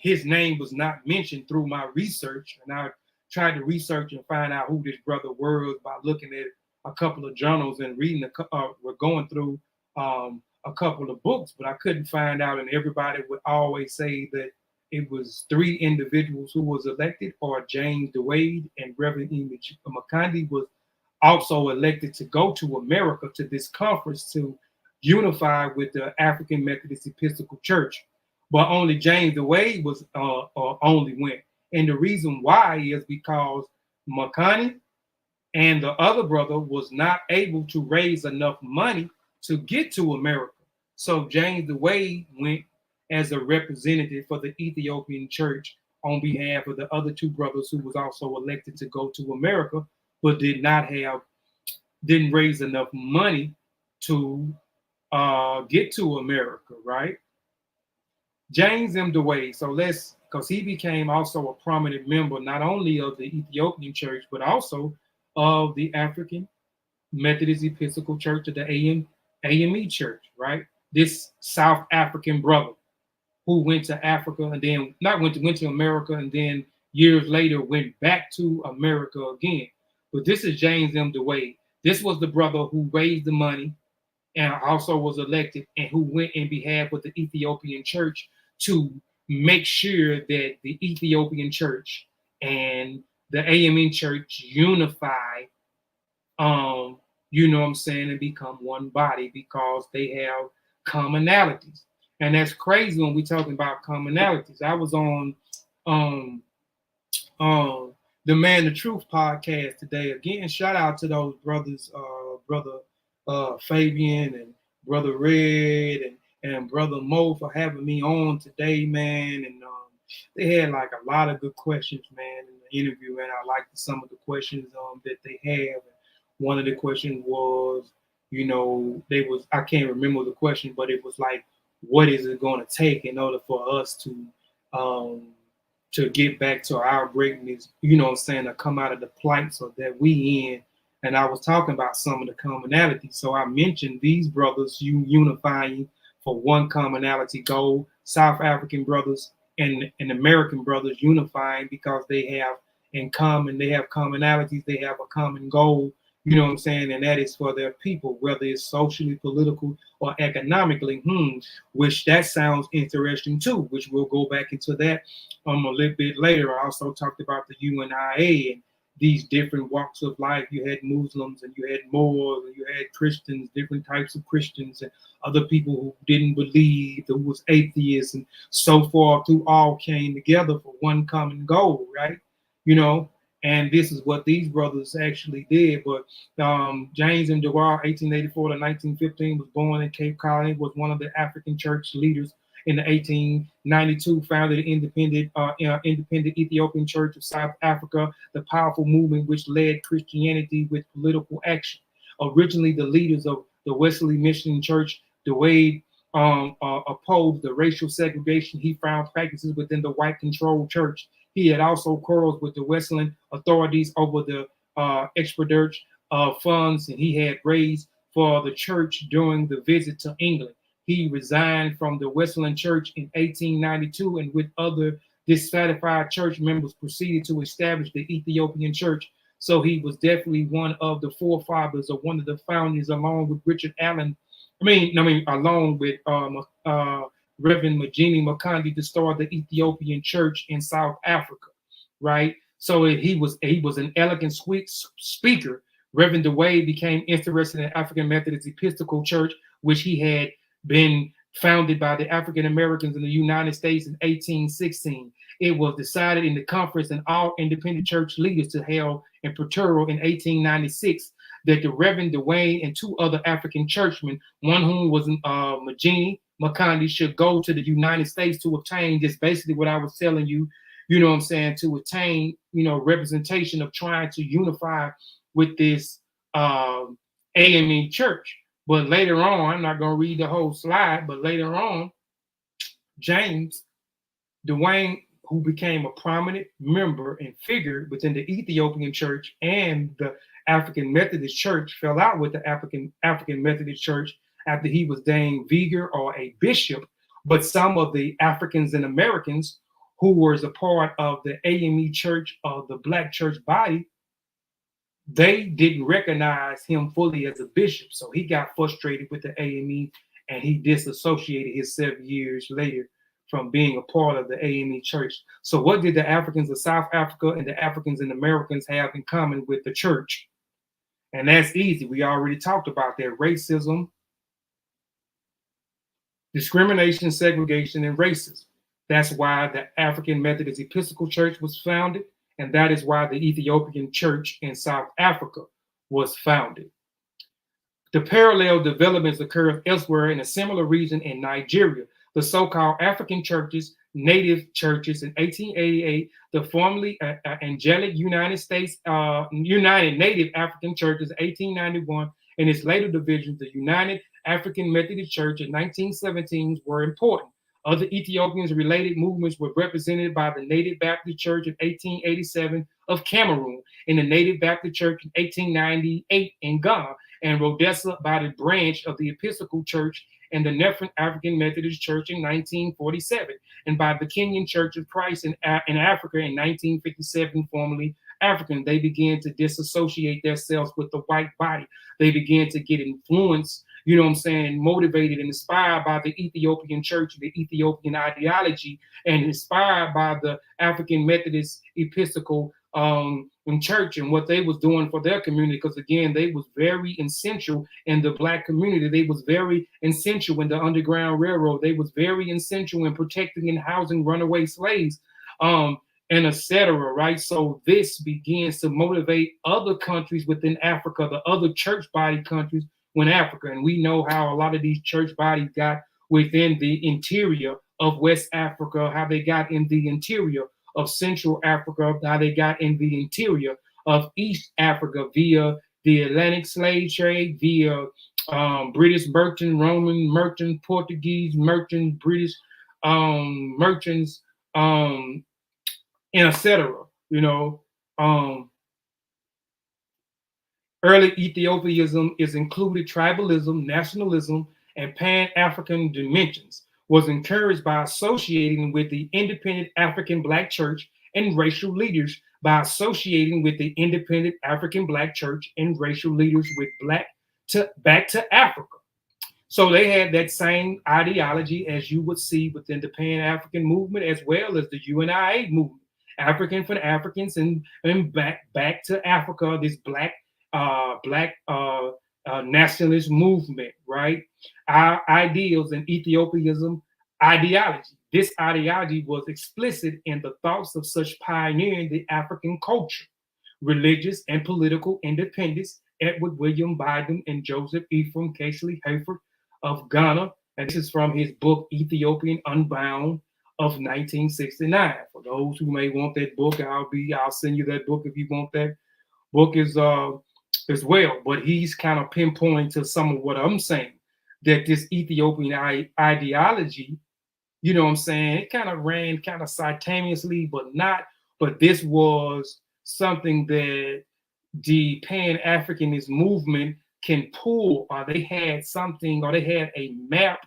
his name was not mentioned through my research, and I tried to research and find out who this brother was by looking at a couple of journals and reading, we're going through a couple of books, but I couldn't find out, and everybody would always say that it was 3 individuals who was elected, or James Dwane and Reverend Mokonde was also elected to go to America to this conference to unify with the African Methodist Episcopal Church. But only James Dwane was only went. And the reason why is because Mokonde and the other brother was not able to raise enough money to get to America. So James Dwane went as a representative for the Ethiopian church on behalf of the other 2 brothers who was also elected to go to America, but didn't raise enough money to get to America, right? James M. Dwane, because he became also a prominent member not only of the Ethiopian church, but also of the African Methodist Episcopal Church of the AME church, right? This South African brother who went to Africa and then went to America, and then years later went back to America again. But this is James M. Dwane. This was the brother who raised the money and also was elected, and who went in behalf of the Ethiopian church to make sure that the Ethiopian church and the AME church unify, you know what I'm saying, and become one body because they have commonalities. And that's crazy when we're talking about commonalities. I was on um, the Man the Truth podcast today. Again, shout out to those brothers, brother Fabian and brother Red and brother Mo for having me on today, man. And they had like a lot of good questions, man, in the interview, and I liked some of the questions that they have. One of the questions was, you know, I can't remember the question, but it was like, what is it going to take in order for us to get back to our greatness, you know what I'm saying, to come out of the plight so that we in. And I was talking about some of the commonalities. So I mentioned these brothers unifying for one commonality goal, South African brothers and American brothers unifying because they have in common, they have commonalities, they have a common goal, you know what I'm saying, and that is for their people, whether it's socially, political, or economically, which that sounds interesting too, which we'll go back into that a little bit later. I also talked about the UNIA and these different walks of life. You had Muslims and you had Moors and you had Christians, different types of Christians and other people who didn't believe, who was atheists and so forth, who all came together for one common goal, right? You know, and this is what these brothers actually did. But James M. Dwane, 1884 to 1915, was born in Cape Colony, was one of the African church leaders in the 1892, founded the independent Ethiopian Church of South Africa, the powerful movement which led Christianity with political action. Originally, the leaders of the Wesley Mission Church, Dwane, opposed the racial segregation he found practices within the white-controlled church. He had also quarrels with the Wesleyan authorities over the expenditure of funds and he had raised for the church during the visit to England. He resigned from the Wesleyan Church in 1892 and with other dissatisfied church members proceeded to establish the Ethiopian Church. So he was definitely one of the forefathers or one of the founders along with Richard Allen. Along with Reverend Mokonde to start the Ethiopian Church in South Africa, right? So he was an elegant, sweet speaker. Reverend Dwane became interested in African Methodist Episcopal Church, which he had been founded by the African Americans in the United States in 1816. It was decided in the conference and all independent church leaders to held in Pretoria in 1896 that the Reverend Dwane and two other African churchmen, one whom was Mangena Mokonde, should go to the United States to obtain just basically what I was telling you, you know what I'm saying, to attain, you know, representation of trying to unify with this AME church. But later on, I'm not going to read the whole slide, but later on, James Dwane, who became a prominent member and figure within the Ethiopian church and the African Methodist Church, fell out with the African Methodist Church after he was named vicar or a bishop. But some of the Africans and Americans who was a part of the AME church of the Black church body, they didn't recognize him fully as a bishop. So he got frustrated with the AME and he disassociated himself years later from being a part of the AME church. So what did the Africans of South Africa and the Africans and Americans have in common with the church? And that's easy. We already talked about that: racism, discrimination, segregation, and racism. That's why the African Methodist Episcopal Church was founded, and that is why the Ethiopian Church in South Africa was founded. The parallel developments occurred elsewhere in a similar region in Nigeria. The so-called African churches, native churches in 1888, the formerly Angelic United Native African Churches 1891, and its later divisions, the United African Methodist Church in 1917, were important. Other Ethiopians related movements were represented by the Native Baptist Church in 1887 of Cameroon, and the Native Baptist Church in 1898 in Ghana, and Rhodesia by the branch of the Episcopal Church and the Nephren African Methodist Church in 1947, and by the Kenyan Church of Christ in Africa in 1957, formerly African. They began to disassociate themselves with the white body. They began to get influenced, you know what I'm saying, motivated and inspired by the Ethiopian church, the Ethiopian ideology, and inspired by the African Methodist Episcopal church and what they was doing for their community. Because again, they was very essential in the Black community. They was very essential in the Underground Railroad. They was very essential in protecting and housing runaway slaves. And etc. Right? So this begins to motivate other countries within Africa, the other church body countries within Africa. And we know how a lot of these church bodies got within the interior of West Africa, how they got in the interior of Central Africa, how they got in the interior of East Africa via the Atlantic slave trade, via British merchant, Roman merchant, Portuguese merchant, British merchants, and etc. You know, early Ethiopianism is included tribalism, nationalism, and Pan-African dimensions, was encouraged by associating with the independent African Black church and racial leaders, by associating with the independent African Black church and racial leaders with back to Africa. So they had that same ideology as you would see within the Pan-African movement, as well as the UNIA movement. African for Africans and back to Africa, this black nationalist movement, right? Our ideals and Ethiopianism ideology. This ideology was explicit in the thoughts of such pioneering the African culture, religious and political independence, Edward William Bynum and Joseph Ephraim Casely Hayford of Ghana. And this is from his book, Ethiopian Unbound, of 1969. For those who may want that book, I'll send you that book if you want that book as well. But he's kind of pinpointing to some of what I'm saying, that this Ethiopian ideology, you know what I'm saying, it kind of ran kind of simultaneously, but this was something that the Pan-Africanist movement can pull, or they had something, or they had a map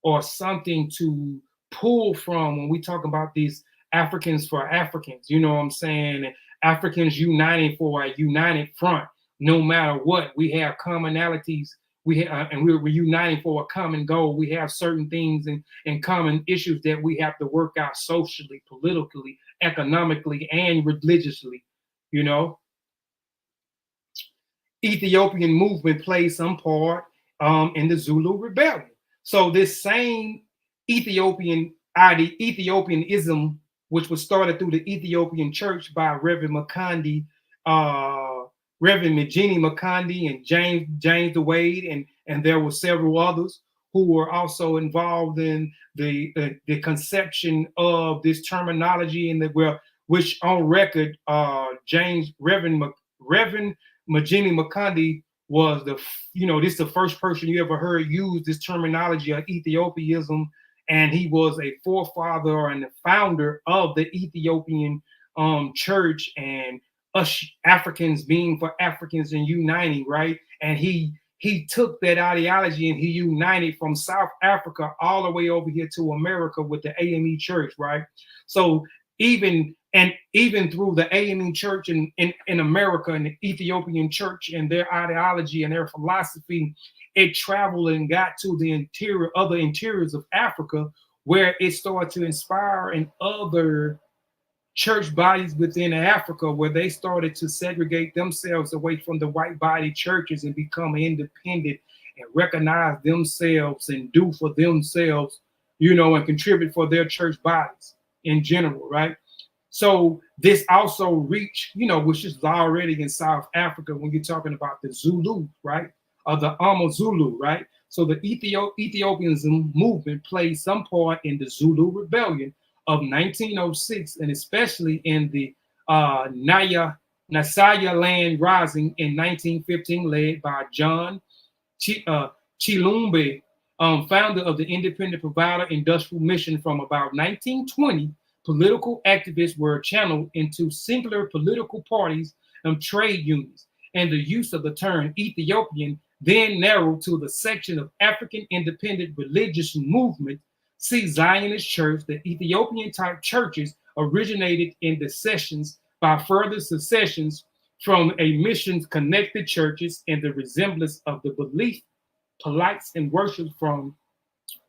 or something to pull from when we talk about these Africans for Africans, you know what I'm saying? Africans uniting for a united front, no matter what. We have commonalities, and we're uniting for a common goal. We have certain things and common issues that we have to work out socially, politically, economically, and religiously, you know. Ethiopian movement played some part in the Zulu rebellion. So this same Ethiopianism, which was started through the Ethiopian church by Reverend Mokonde, Reverend Mangena Mokonde, and James Dwane, and there were several others who were also involved in the conception of this terminology, and which on record, Reverend Mangena Mokonde was this is the first person you ever heard use this terminology of Ethiopianism, and he was a forefather and the founder of the Ethiopian church, and us Africans being for Africans and uniting, right? And he took that ideology and he united from South Africa all the way over here to America with the AME church, right? So even through the AME church in America and the Ethiopian church and their ideology and their philosophy, it traveled and got to the other interiors of Africa, where it started to inspire in other church bodies within Africa, where they started to segregate themselves away from the white body churches and become independent and recognize themselves and do for themselves, and contribute for their church bodies in general, right? So this also reached, which is already in South Africa when you're talking about the Zulu, right? Or the Zulu, right? So the Ethiopianism movement played some part in the Zulu rebellion of 1906, and especially in the Nasaya land rising in 1915, led by John Chilumbe, founder of the Independent Provider Industrial Mission. From about 1920, political activists were channeled into singular political parties and trade unions, and the use of the term Ethiopian then narrowed to the section of African independent religious movement. See Zionist Church. The Ethiopian type churches originated in the secessions by further secessions from a missions connected churches, and the resemblance of the belief polites and worship from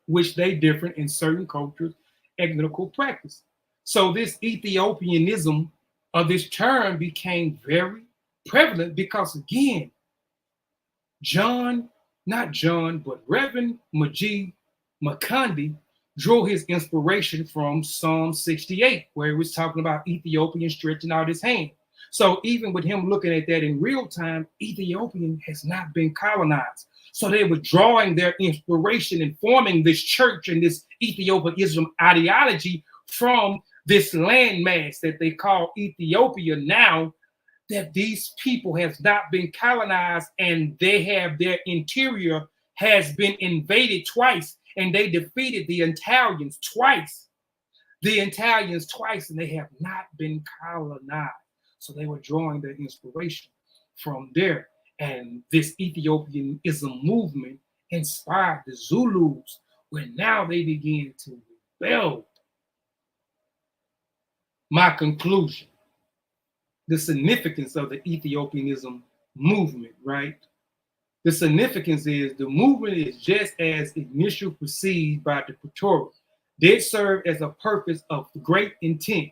which they differ in certain cultures, ethnical practice. So this Ethiopianism of this term became very prevalent because again, but Reverend Mokonde drew his inspiration from Psalm 68, where he was talking about Ethiopian stretching out his hand. So even with him looking at that in real time, Ethiopian has not been colonized. So they were drawing their inspiration and forming this church and this Ethiopianism ideology from this landmass that they call Ethiopia now, that these people have not been colonized and they have their interior has been invaded twice, and they defeated the Italians twice. And they have not been colonized. So they were drawing their inspiration from there. And this Ethiopianism movement inspired the Zulus, where now they began to rebel. My conclusion, the significance of the Ethiopianism movement, right? The significance is the movement is just as initially perceived by the Pretoria. Did serve as a purpose of great intent.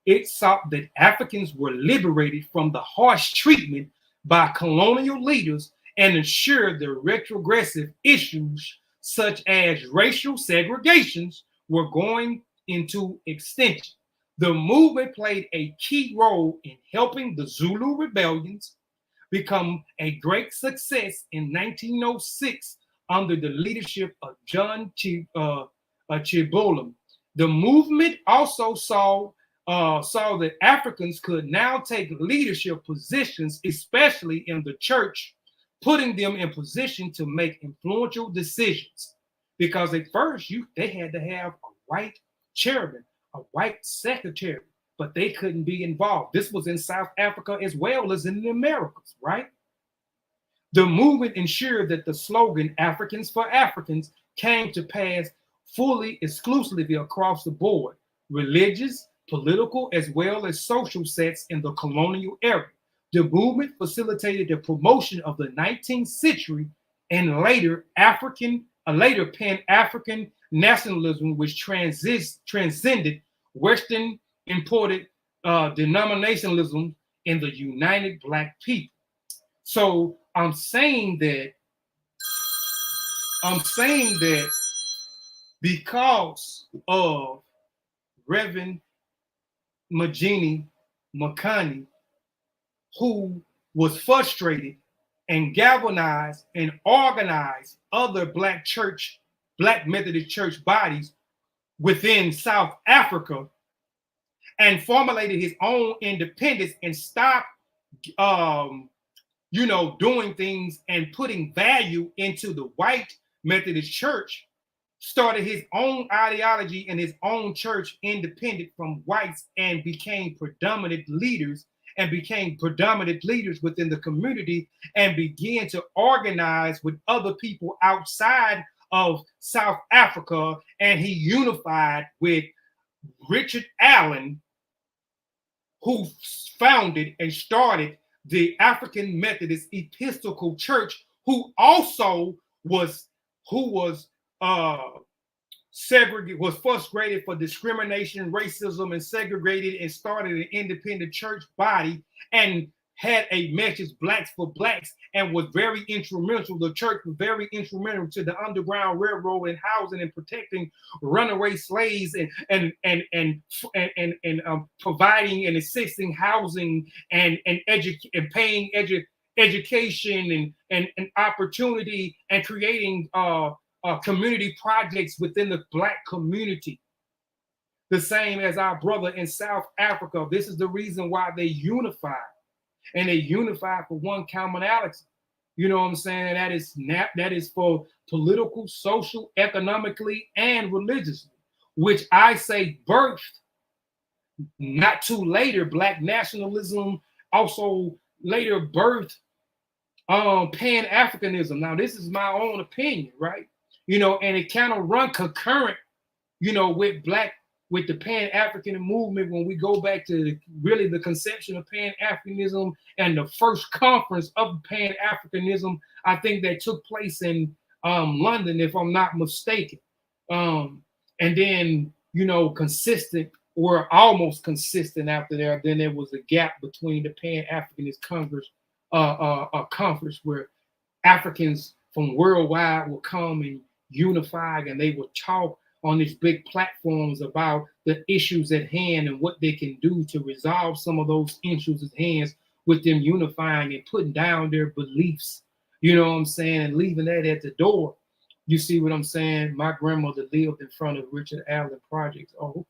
It sought that Africans were liberated from the harsh treatment by colonial leaders and ensure the retrogressive issues such as racial segregations were going into extinction. The movement played a key role in helping the Zulu rebellions become a great success in 1906 under the leadership of John Chibolam. The movement also saw that Africans could now take leadership positions, especially in the church, putting them in position to make influential decisions. Because at first, they had to have a white chairman, a white secretary, but they couldn't be involved. This was in South Africa as well as in the Americas, right? The movement ensured that the slogan Africans for Africans came to pass fully, exclusively across the board, religious, political, as well as social sets in the colonial era. The movement facilitated the promotion of the 19th century and later Pan-African nationalism, which transcended Western imported denominationalism in the united Black people. So I'm saying that because of Reverend Mokone, who was frustrated and galvanized and organized other Black Methodist church bodies within South Africa and formulated his own independence and stopped doing things and putting value into the white Methodist church, started his own ideology and his own church independent from whites and became predominant leaders within the community and began to organize with other people outside of South Africa. And he unified with Richard Allen, who founded and started the African Methodist Episcopal Church, who was frustrated for discrimination, racism, and segregated, and started an independent church body and had a message, Blacks for Blacks, and was very instrumental. The church was very instrumental to the Underground Railroad and housing and protecting runaway slaves and providing and assisting housing and paying education and opportunity and creating community projects within the Black community. The same as our brother in South Africa. This is the reason why they unified. And they unified for one commonality. You know what I'm saying? That is for political, social, economically, and religiously, which I say birthed not too later. Black nationalism also later birthed Pan-Africanism. Now, this is my own opinion, right? And it kind of run concurrent, with the Pan-African movement. When we go back to really the conception of Pan-Africanism and the first conference of Pan-Africanism, I think that took place in London, if I'm not mistaken. And then, you know, consistent or almost consistent after there. Then there was a gap between the Pan-Africanist Congress, conference where Africans from worldwide will come and unify, and they will talk on these big platforms about the issues at hand and what they can do to resolve some of those issues at hand, with them unifying and putting down their beliefs, you know what I'm saying, and leaving that at the door. You see what I'm saying? My grandmother lived in front of Richard Allen Projects. Oh,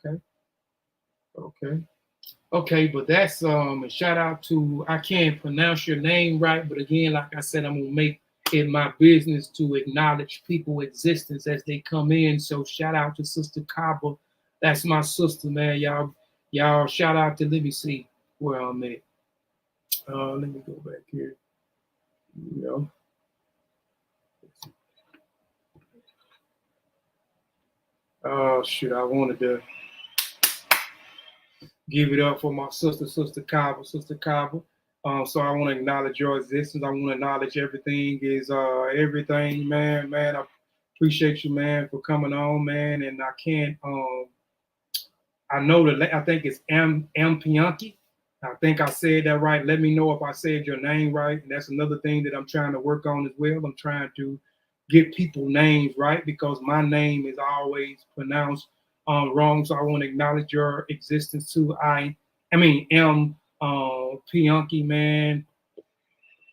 okay, but that's a shout out to, I can't pronounce your name right, but again, like I said, I'm gonna make it my business to acknowledge people's existence as they come in. So shout out to Sister Kaba. That's my sister, man. Y'all shout out to, let me see where I'm at. Let me go back here. You know. Shoot, I wanted to give it up for my sister, Sister Kaba. So I want to acknowledge your existence. I want to acknowledge everything is everything, man. I appreciate you, man, for coming on, man. And I can't I know that I think it's M Pianki. I think I said that right. Let me know if I said your name right. And that's another thing that I'm trying to work on as well. I'm trying to get people names right, because my name is always pronounced wrong. So I want to acknowledge your existence too. M Pianki, man.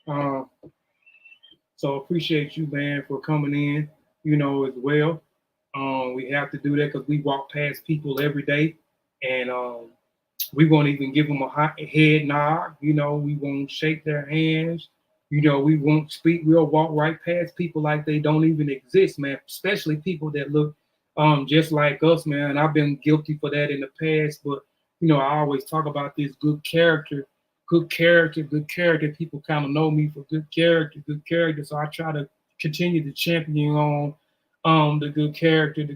So appreciate you, man, for coming in, you know, as well. We have to do that because we walk past people every day, and we won't even give them a head nod. You know, we won't shake their hands. You know, we won't speak. We'll walk right past people like they don't even exist, man. Especially people that look just like us, man. I've been guilty for that in the past, but you know, I always talk about this good character. People kind of know me for good character. So I try to continue to champion on the good character.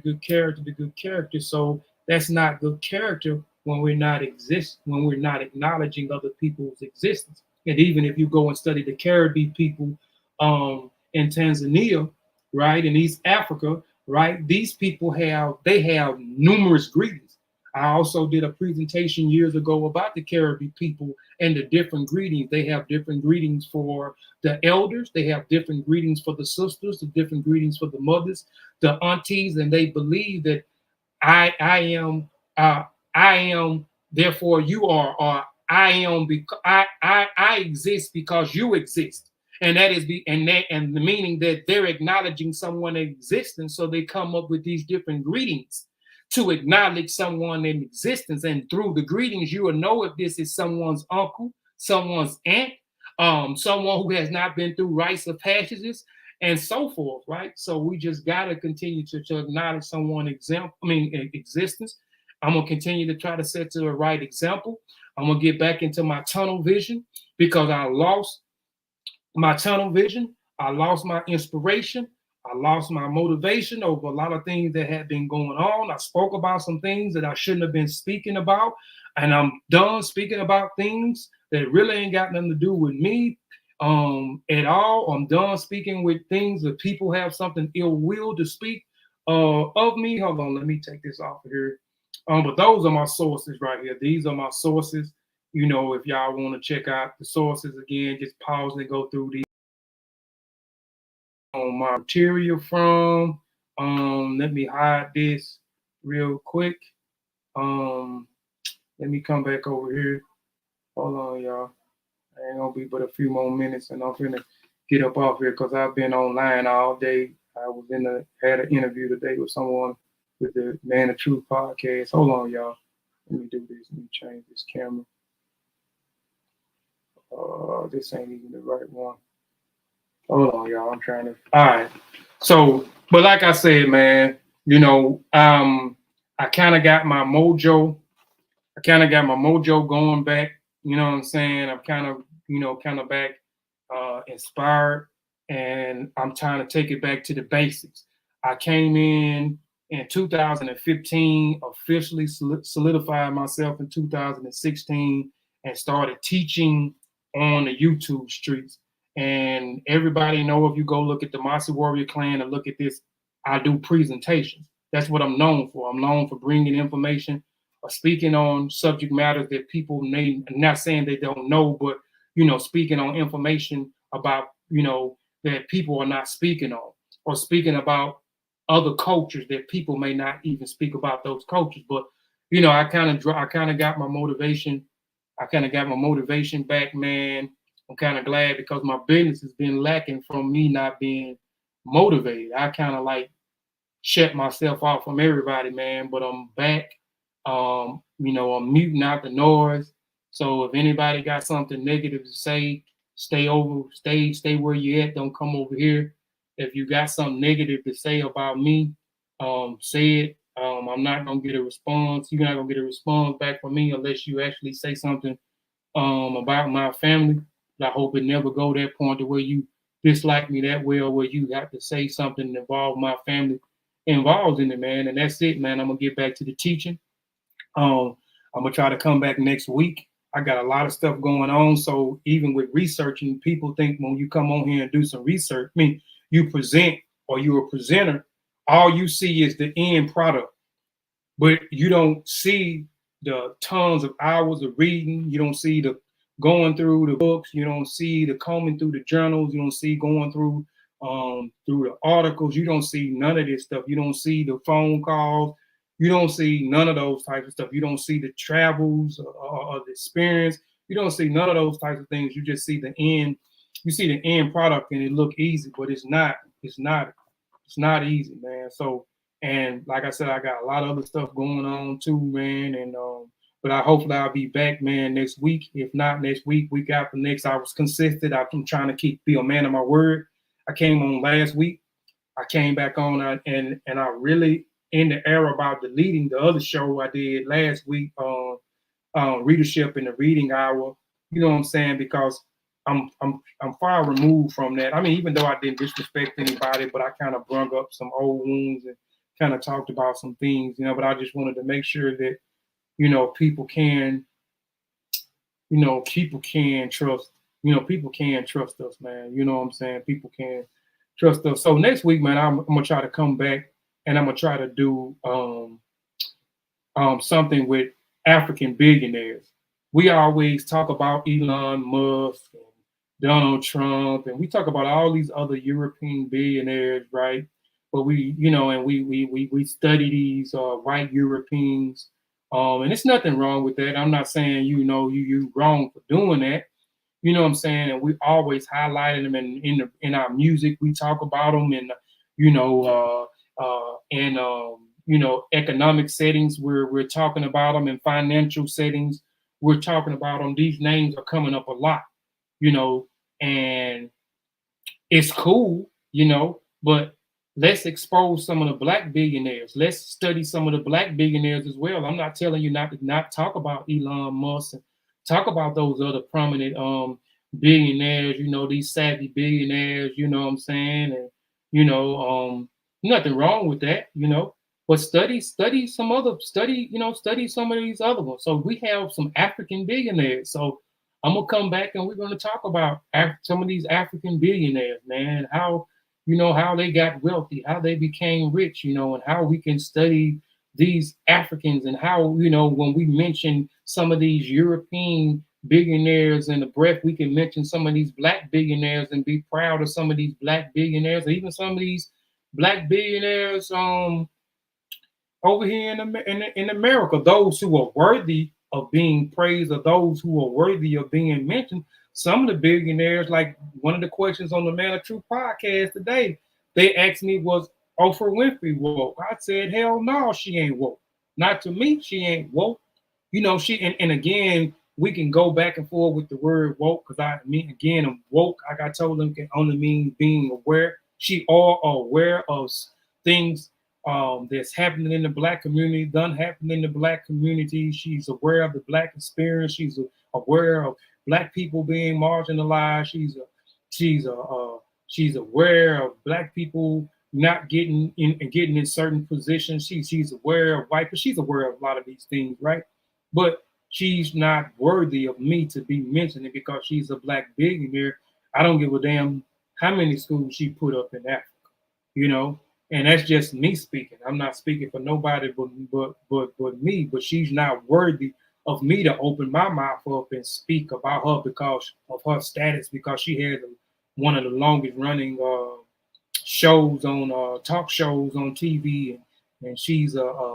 So that's not good character when we're not acknowledging other people's existence. And even if you go and study the Caribbean people in Tanzania, right, in East Africa, right, these people have numerous greetings. I also did a presentation years ago about the Caribbean people and the different greetings. They have different greetings for the elders. They have different greetings for the sisters, the different greetings for the mothers, the aunties, and they believe that I am, therefore you are, or I am because I exist because you exist. And that is the meaning that they're acknowledging someone's existence. So they come up with these different greetings to acknowledge someone in existence. And through the greetings, you will know if this is someone's uncle, someone's aunt, someone who has not been through rites of passages, and so forth, right? So we just got to continue to acknowledge someone's existence. I'm going to continue to try to set to the right example. I'm going to get back into my tunnel vision, because I lost my tunnel vision. I lost my inspiration. I lost my motivation over a lot of things that had been going on. I spoke about some things that I shouldn't have been speaking about. And I'm done speaking about things that really ain't got nothing to do with me at all. I'm done speaking with things that people have something ill will to speak of me. Hold on, let me take this off of here. But those are my sources right here. These are my sources. You know, if y'all want to check out the sources again, just pause and go through these. On my material from. Let me hide this real quick. Let me come back over here. Hold on, y'all. I ain't gonna be but a few more minutes, and I'm finna get up off here because I've been online all day. I was had an interview today with someone with the Man of Truth podcast. Hold on, y'all. Let me do this. Let me change this camera. This ain't even the right one. Hold on, y'all. I'm trying to. All right. So, but like I said, man, you know, I kind of got my mojo. Going back. You know what I'm saying? I'm kind of back inspired, and I'm trying to take it back to the basics. I came in 2015, officially solidified myself in 2016, and started teaching on the YouTube streets. And everybody know, if you go look at the Mossy Warrior Clan and look at this, I do presentations. That's what I'm known for. I'm known for bringing information or speaking on subject matters that people may, not saying they don't know, but, speaking on information about, that people are not speaking on, or speaking about other cultures that people may not even speak about those cultures. But, I kind of got my motivation. I kind of got my motivation back, man. I'm kind of glad, because my business has been lacking from me not being motivated. I kind of like shut myself off from everybody, man. But I'm back. I'm muting out the noise. So if anybody got something negative to say, stay where you at. Don't come over here. If you got something negative to say about me, say it. I'm not gonna get a response. You're not gonna get a response back from me unless you actually say something about my family. I hope it never go that point to where you dislike me that way, or where you have to say something that involve my family involved in it, man. And that's it, man. I'm gonna get back to the teaching. I'm gonna try to come back next week. I got a lot of stuff going on. So even with researching, people think when you come on here and do some research, you present, or you're a presenter, all you see is the end product, but you don't see the tons of hours of reading. You don't see the going through the books. You don't see the combing through the journals. You don't see going through the articles. You don't see none of this stuff. You don't see the phone calls. You don't see none of those types of stuff. You don't see the travels or the experience. You don't see none of those types of things. You just see the end. You see the end product, and it look easy, but it's not. It's not easy, man. So, and like I said, I got a lot of other stuff going on too, man. And but hopefully I'll be back, man, next week. If not next week, week after next. I was consistent. I'm trying to be a man of my word. I came on last week. I came back on and I really in the era about deleting the other show I did last week on readership in the reading hour. You know what I'm saying? Because I'm far removed from that. I mean, even though I didn't disrespect anybody, but I kind of brung up some old wounds and kind of talked about some things, but I just wanted to make sure that, people can trust, people can trust us, man. You know what I'm saying? People can trust us. So next week, man, I'm gonna try to come back, and I'm gonna try to do something with African billionaires. We always talk about Elon Musk and Donald Trump, and we talk about all these other European billionaires, right? But we, and we study these white Europeans, and it's nothing wrong with that. I'm not saying you wrong for doing that. You know what I'm saying? And we always highlighting them in our music. We talk about them in economic settings. We're talking about them in financial settings. We're talking about them. These names are coming up a lot, and it's cool, but let's expose some of the black billionaires. Let's study some of the black billionaires as well. I'm not telling you not to talk about Elon Musk and talk about those other prominent billionaires, these savvy billionaires, you know what I'm saying? And, nothing wrong with that, but study some of these other ones. So we have some African billionaires. So I'm gonna come back and we're gonna talk about some of these African billionaires, man, how they got wealthy, how they became rich, and how we can study these Africans, and how, when we mention some of these European billionaires in the breath, we can mention some of these black billionaires and be proud of some of these black billionaires, or even some of these black billionaires over here in America, those who are worthy of being praised, or those who are worthy of being mentioned. Some of the billionaires, like one of the questions on the Man of Truth podcast today, they asked me, was Oprah Winfrey woke? I said, hell no, she ain't woke. Not to me, she ain't woke. She and again, we can go back and forth with the word woke, because I'm woke, like I told them, can only mean being aware. She all aware of things that's happening in the black community, done happening in the black community. She's aware of the black experience. She's aware of black people being marginalized. She's aware of black people not getting in certain positions. She's aware of white, but she's aware of a lot of these things, right? But she's not worthy of me to be mentioning because she's a black billionaire. I don't give a damn how many schools she put up in Africa, you know. And that's just me speaking. I'm not speaking for nobody but me. But she's not worthy of me to open my mouth up and speak about her because of her status, because she had one of the longest running shows on talk shows on TV, and she's a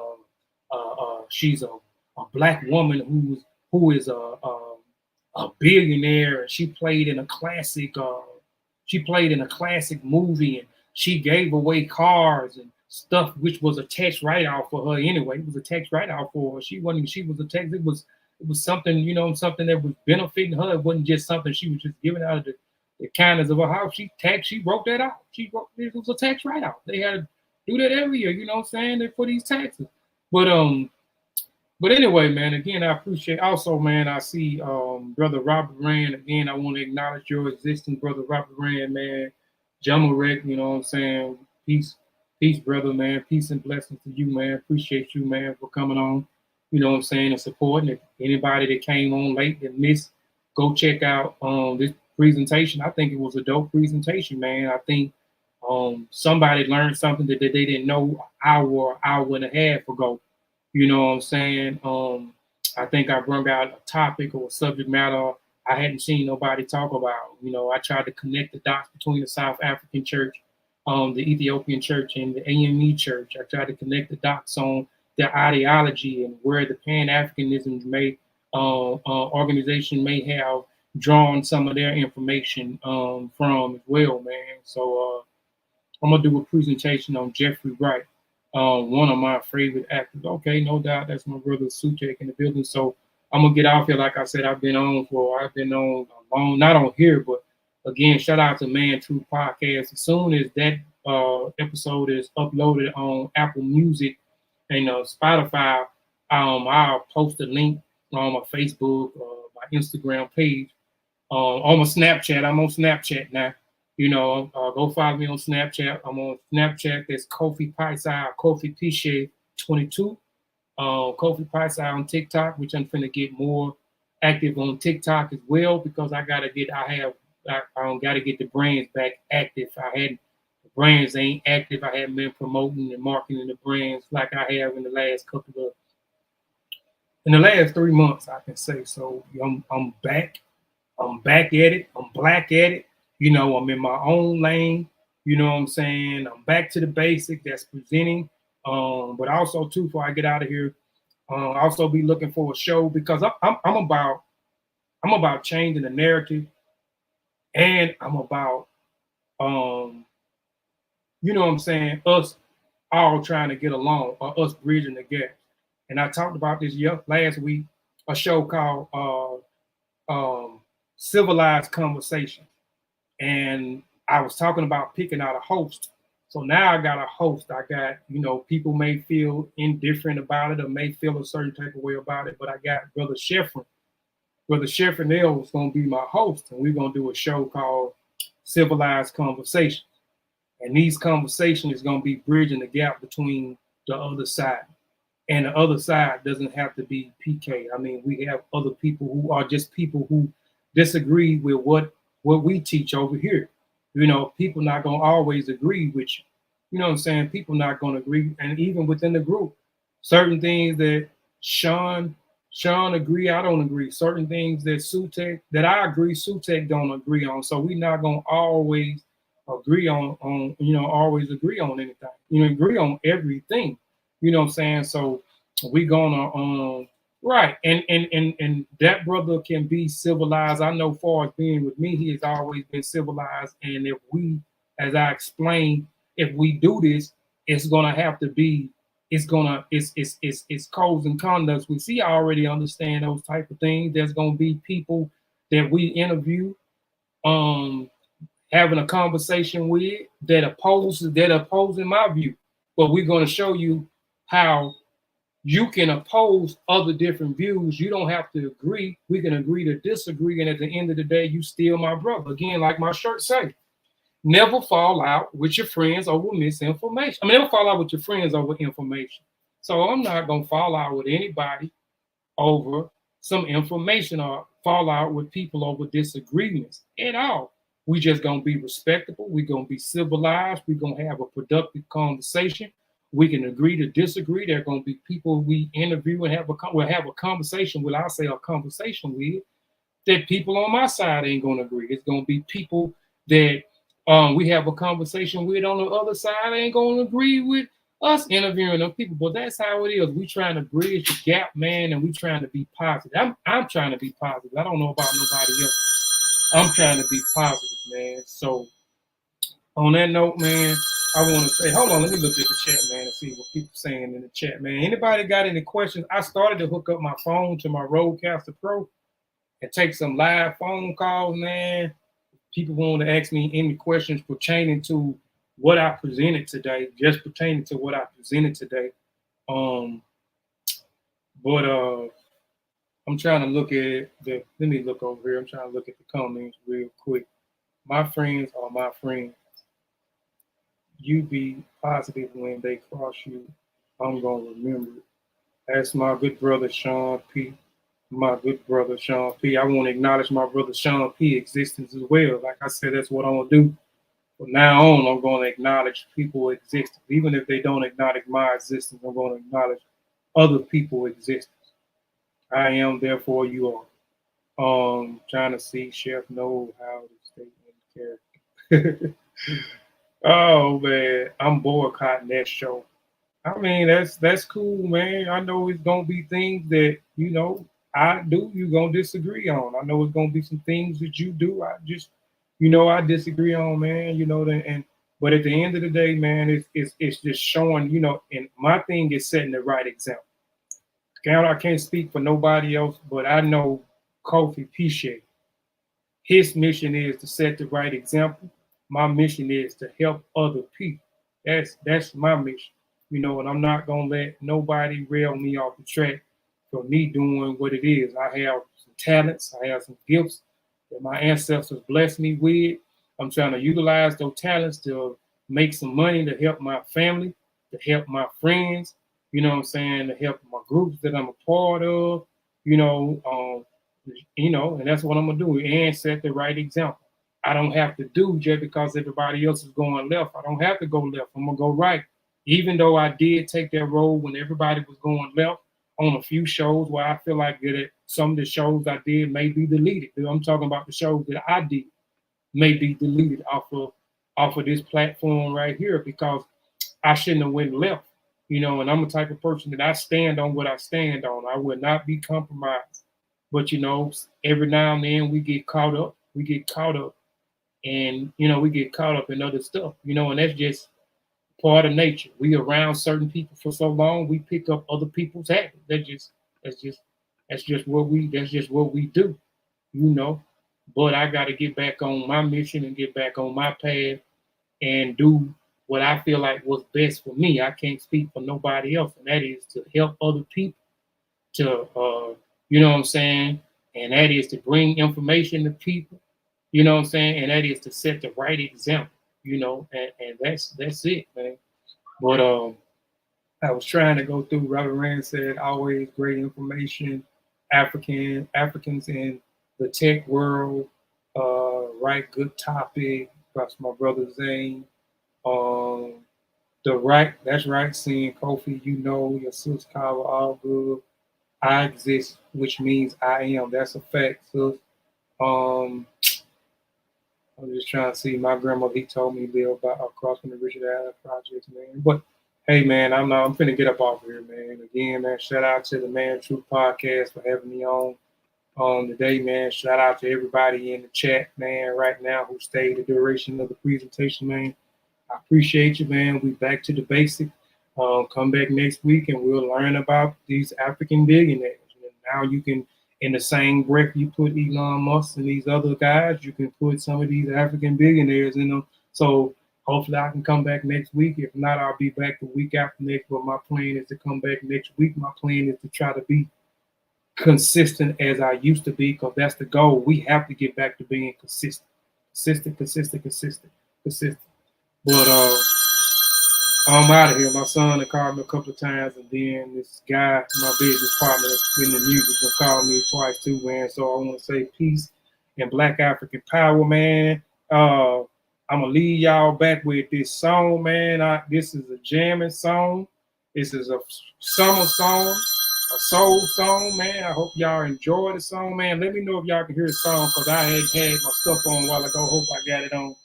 black woman who is a billionaire, and she played in a classic movie, and she gave away cars and stuff, which was a tax write-off for her anyway. It was a tax write-off for her. She was a tax. It was something, you know, something that was benefiting her. It wasn't just something she was just giving out of the kindness of her house. She wrote that out. It was a tax write-off. They had to do that every year, you know what I'm saying, for these taxes. But anyway, man, again, I appreciate also, man, I see Brother Robert Rand. Again, I want to acknowledge your existence, Brother Robert Rand, man. Jamarek, you know what I'm saying? Peace, brother, man. Peace and blessings to you, man. Appreciate you, man, for coming on, you know what I'm saying, and supporting. If anybody that came on late and missed, go check out this presentation. I think it was a dope presentation, man. I think somebody learned something that they didn't know hour and a half ago. You know what I'm saying? I think I brought out a topic or a subject matter I hadn't seen nobody talk about. You know, I tried to connect the dots between the South African church, the Ethiopian church, and the AME church. I tried to connect the dots on their ideology and where the Pan-Africanism organization may have drawn some of their information from as well, man. So I'm gonna do a presentation on Jeffrey Wright. One of my favorite actors. Okay, no doubt, that's my brother Sutek in the building. So I'm gonna get off here. Like I said, I've been on a long, not on here, but again, shout out to Man True Podcast. As soon as that episode is uploaded on Apple Music and Spotify, I'll post a link on my Facebook, my Instagram page, on my Snapchat. I'm on Snapchat now. You know, go follow me on Snapchat. I'm on Snapchat. That's Kofi Piesie 22. Kofi Piesie on TikTok, which I'm finna get more active on TikTok as well, because I gotta get the brands back active. The brands ain't active. I haven't been promoting and marketing the brands like I have in the last 3 months, I can say. So I'm back. I'm back at it. I'm black at it. You know, I'm in my own lane. You know what I'm saying? I'm back to the basic. That's presenting. But also too, before I get out of here, I'll also be looking for a show, because I'm about changing the narrative, and I'm about you know what I'm saying, us all trying to get along, or us bridging the gap. And I talked about this last week, a show called Civilized Conversation. And I was talking about picking out a host. So now I got a host. I got, you know, people may feel indifferent about it or may feel a certain type of way about it, but I got Brother Sheffrin. Brother Sheffrin is going to be my host, and we're going to do a show called Civilized Conversation. And these conversations is going to be bridging the gap between the other side. And the other side doesn't have to be PK. I mean, we have other people who are just people who disagree with what we teach over here. You know, people not going to always agree with you. You know what I'm saying? People not going to agree. And even within the group, certain things that Sean agree, I don't agree. Certain things that Sutek, that I agree, Sutek don't agree on. So we not going to always agree on always agree on anything. You know, agree on everything. You know what I'm saying? So we gonna right, and that brother can be civilized. I know, far as being with me, he has always been civilized. And if we, as I explained, if we do this, it's gonna have to be, it's codes and conducts. We see, I already understand those type of things. There's gonna be people that we interview, having a conversation with that opposing my view. But we're gonna show you how you can oppose other different views. You don't have to agree. We can agree to disagree. And at the end of the day, you still my brother. Again, like my shirt say, never fall out with your friends over misinformation. I mean, never fall out with your friends over information. So I'm not going to fall out with anybody over some information, or fall out with people over disagreements at all. We just gonna be respectable. We're gonna be civilized. We're gonna have a productive conversation. We can agree to disagree. There are gonna be people we interview and we'll have a conversation with. I'll say a conversation with that people on my side ain't gonna agree. It's gonna be people that we have a conversation with on the other side ain't gonna agree with us interviewing them people. But that's how it is. We trying to bridge the gap, man, and we trying to be positive. I'm trying to be positive. I don't know about nobody else. I'm trying to be positive, man. So on that note, man, I want to say, hold on, let me look at the chat, man, and see what people saying in the chat, man. Anybody got any questions? I started to hook up my phone to my Rodecaster Pro and take some live phone calls, man. People want to ask me any questions pertaining to what I presented today, just pertaining to what I presented today. I'm trying to look at let me look over here. I'm trying to look at the comments real quick. My friends are my friends. You be positive when they cross you. I'm going to remember it. That's my good brother, Sean P. My good brother, Sean P. I want to acknowledge my brother, Sean P. existence as well. Like I said, that's what I'm going to do. From now on, I'm going to acknowledge people existence. Even if they don't acknowledge my existence, I'm going to acknowledge other people's existence. I am, therefore you are. Trying to see Chef know how to stay in character. Oh man, I'm boycotting that show. I mean, that's cool, man. I know it's gonna be things that I do you're gonna disagree on. I know it's gonna be some things that you do. I just I disagree on, man. But at the end of the day, man, it's just showing, and my thing is setting the right example. I can't speak for nobody else, but I know Kofi Piesie. His mission is to set the right example. My mission is to help other people. That's my mission, and I'm not gonna let nobody rail me off the track for me doing what it is. I have some talents, I have some gifts that my ancestors blessed me with. I'm trying to utilize those talents to make some money to help my family, to help my friends, to help my groups that I'm a part of, and that's what I'm gonna do and set the right example. I don't have to do just because everybody else is going left. I don't have to go left. I'm gonna go right. Even though I did take that role when everybody was going left on a few shows where I feel like that some of the shows I did may be deleted. I'm talking about the shows that I did may be deleted off of this platform right here because I shouldn't have went left. And I'm the type of person that I stand on what I stand on. I will not be compromised. But every now and then we get caught up. And we get caught up in other stuff. And that's just part of nature. We around certain people for so long, we pick up other people's habits. That's just what we do. But I got to get back on my mission and get back on my path and do what I feel like was best for me. I can't speak for nobody else, and that is to help other people to and that is to bring information to people, and that is to set the right example, and that's it, man. But I was trying to go through. Robert Rand said, always great information. Africans in the tech world, right? Good topic. That's my brother Zane. That's right. Seeing Kofi, your sister Kava, all good. I exist, which means I am. That's a fact, sis. I'm just trying to see. My grandmother, he told me live across from the Richard Allen projects, man. But hey, man, I'm finna get up off here, man. Again, man, shout out to the Man Truth Podcast for having me on today, man. Shout out to everybody in the chat, man, right now who stayed the duration of the presentation, man. I appreciate you, man. We back to the basics. Come back next week and we'll learn about these African billionaires. And now you can, in the same breath you put Elon Musk and these other guys, you can put some of these African billionaires in them. So hopefully I can come back next week. If not, I'll be back the week after next. But my plan is to come back next week. My plan is to try to be consistent as I used to be, because that's the goal. We have to get back to being consistent. But I'm out of here. My son had called me a couple of times, and then this guy, my business partner in the music, will call me twice too, man. So I want to say peace and Black African power, man. I'm gonna leave y'all back with this song, man. This is a jamming song. This is a summer song, a soul song, man. I hope y'all enjoy the song, man. Let me know if y'all can hear the song, because I had my stuff on a while ago. Hope I got it on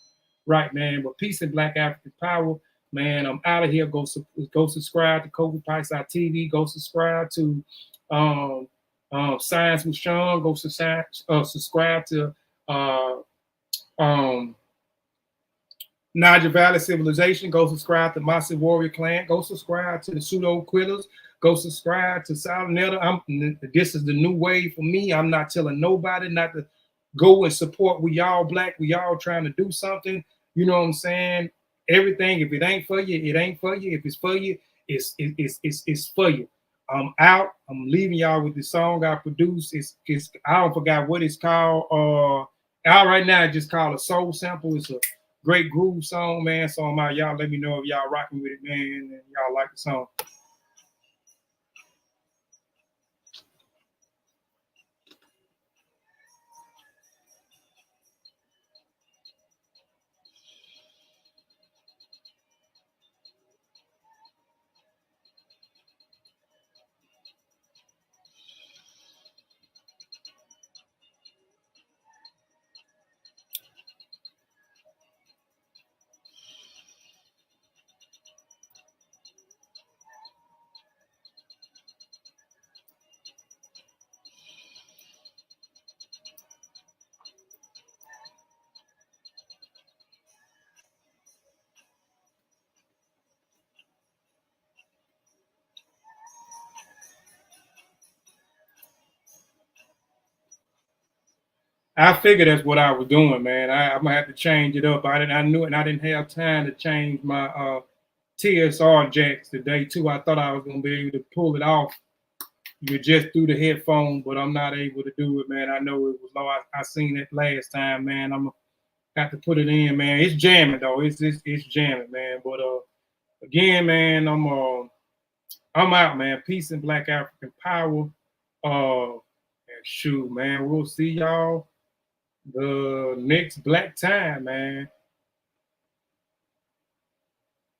right, man. But peace and Black African power, man. I'm out of here. Go subscribe to Kofi Piesie TV. Go subscribe to Science with Sean. Go subscribe to Niger Valley Civilization. Go subscribe to Massive Warrior Clan. Go subscribe to the Pseudo Quillers. Go subscribe to Silent Netta. This is the new wave for me. I'm not telling nobody not to go and support. We all black. We all trying to do something. You know what I'm saying? Everything. If it ain't for you, it ain't for you. If it's for you, it's for you. I'm out. I'm leaving y'all with the song I produced. I don't forgot what it's called. Out right now, it's just called a soul sample. It's a great groove song, man. So I'm out. Y'all let me know if y'all rocking with it, man, and y'all like the song. I figured that's what I was doing, man. I'm gonna have to change it up. I knew it, and I didn't have time to change my TSR jacks today too. I thought I was gonna be able to pull it off. You just through the headphone, but I'm not able to do it, man. I know it was low. I seen it last time, man. I'm gonna have to put it in, man. It's jamming though. It's jamming, man. But again, man, I'm out, man. Peace and Black African power. Shoot, man. We'll see y'all the next black time, man.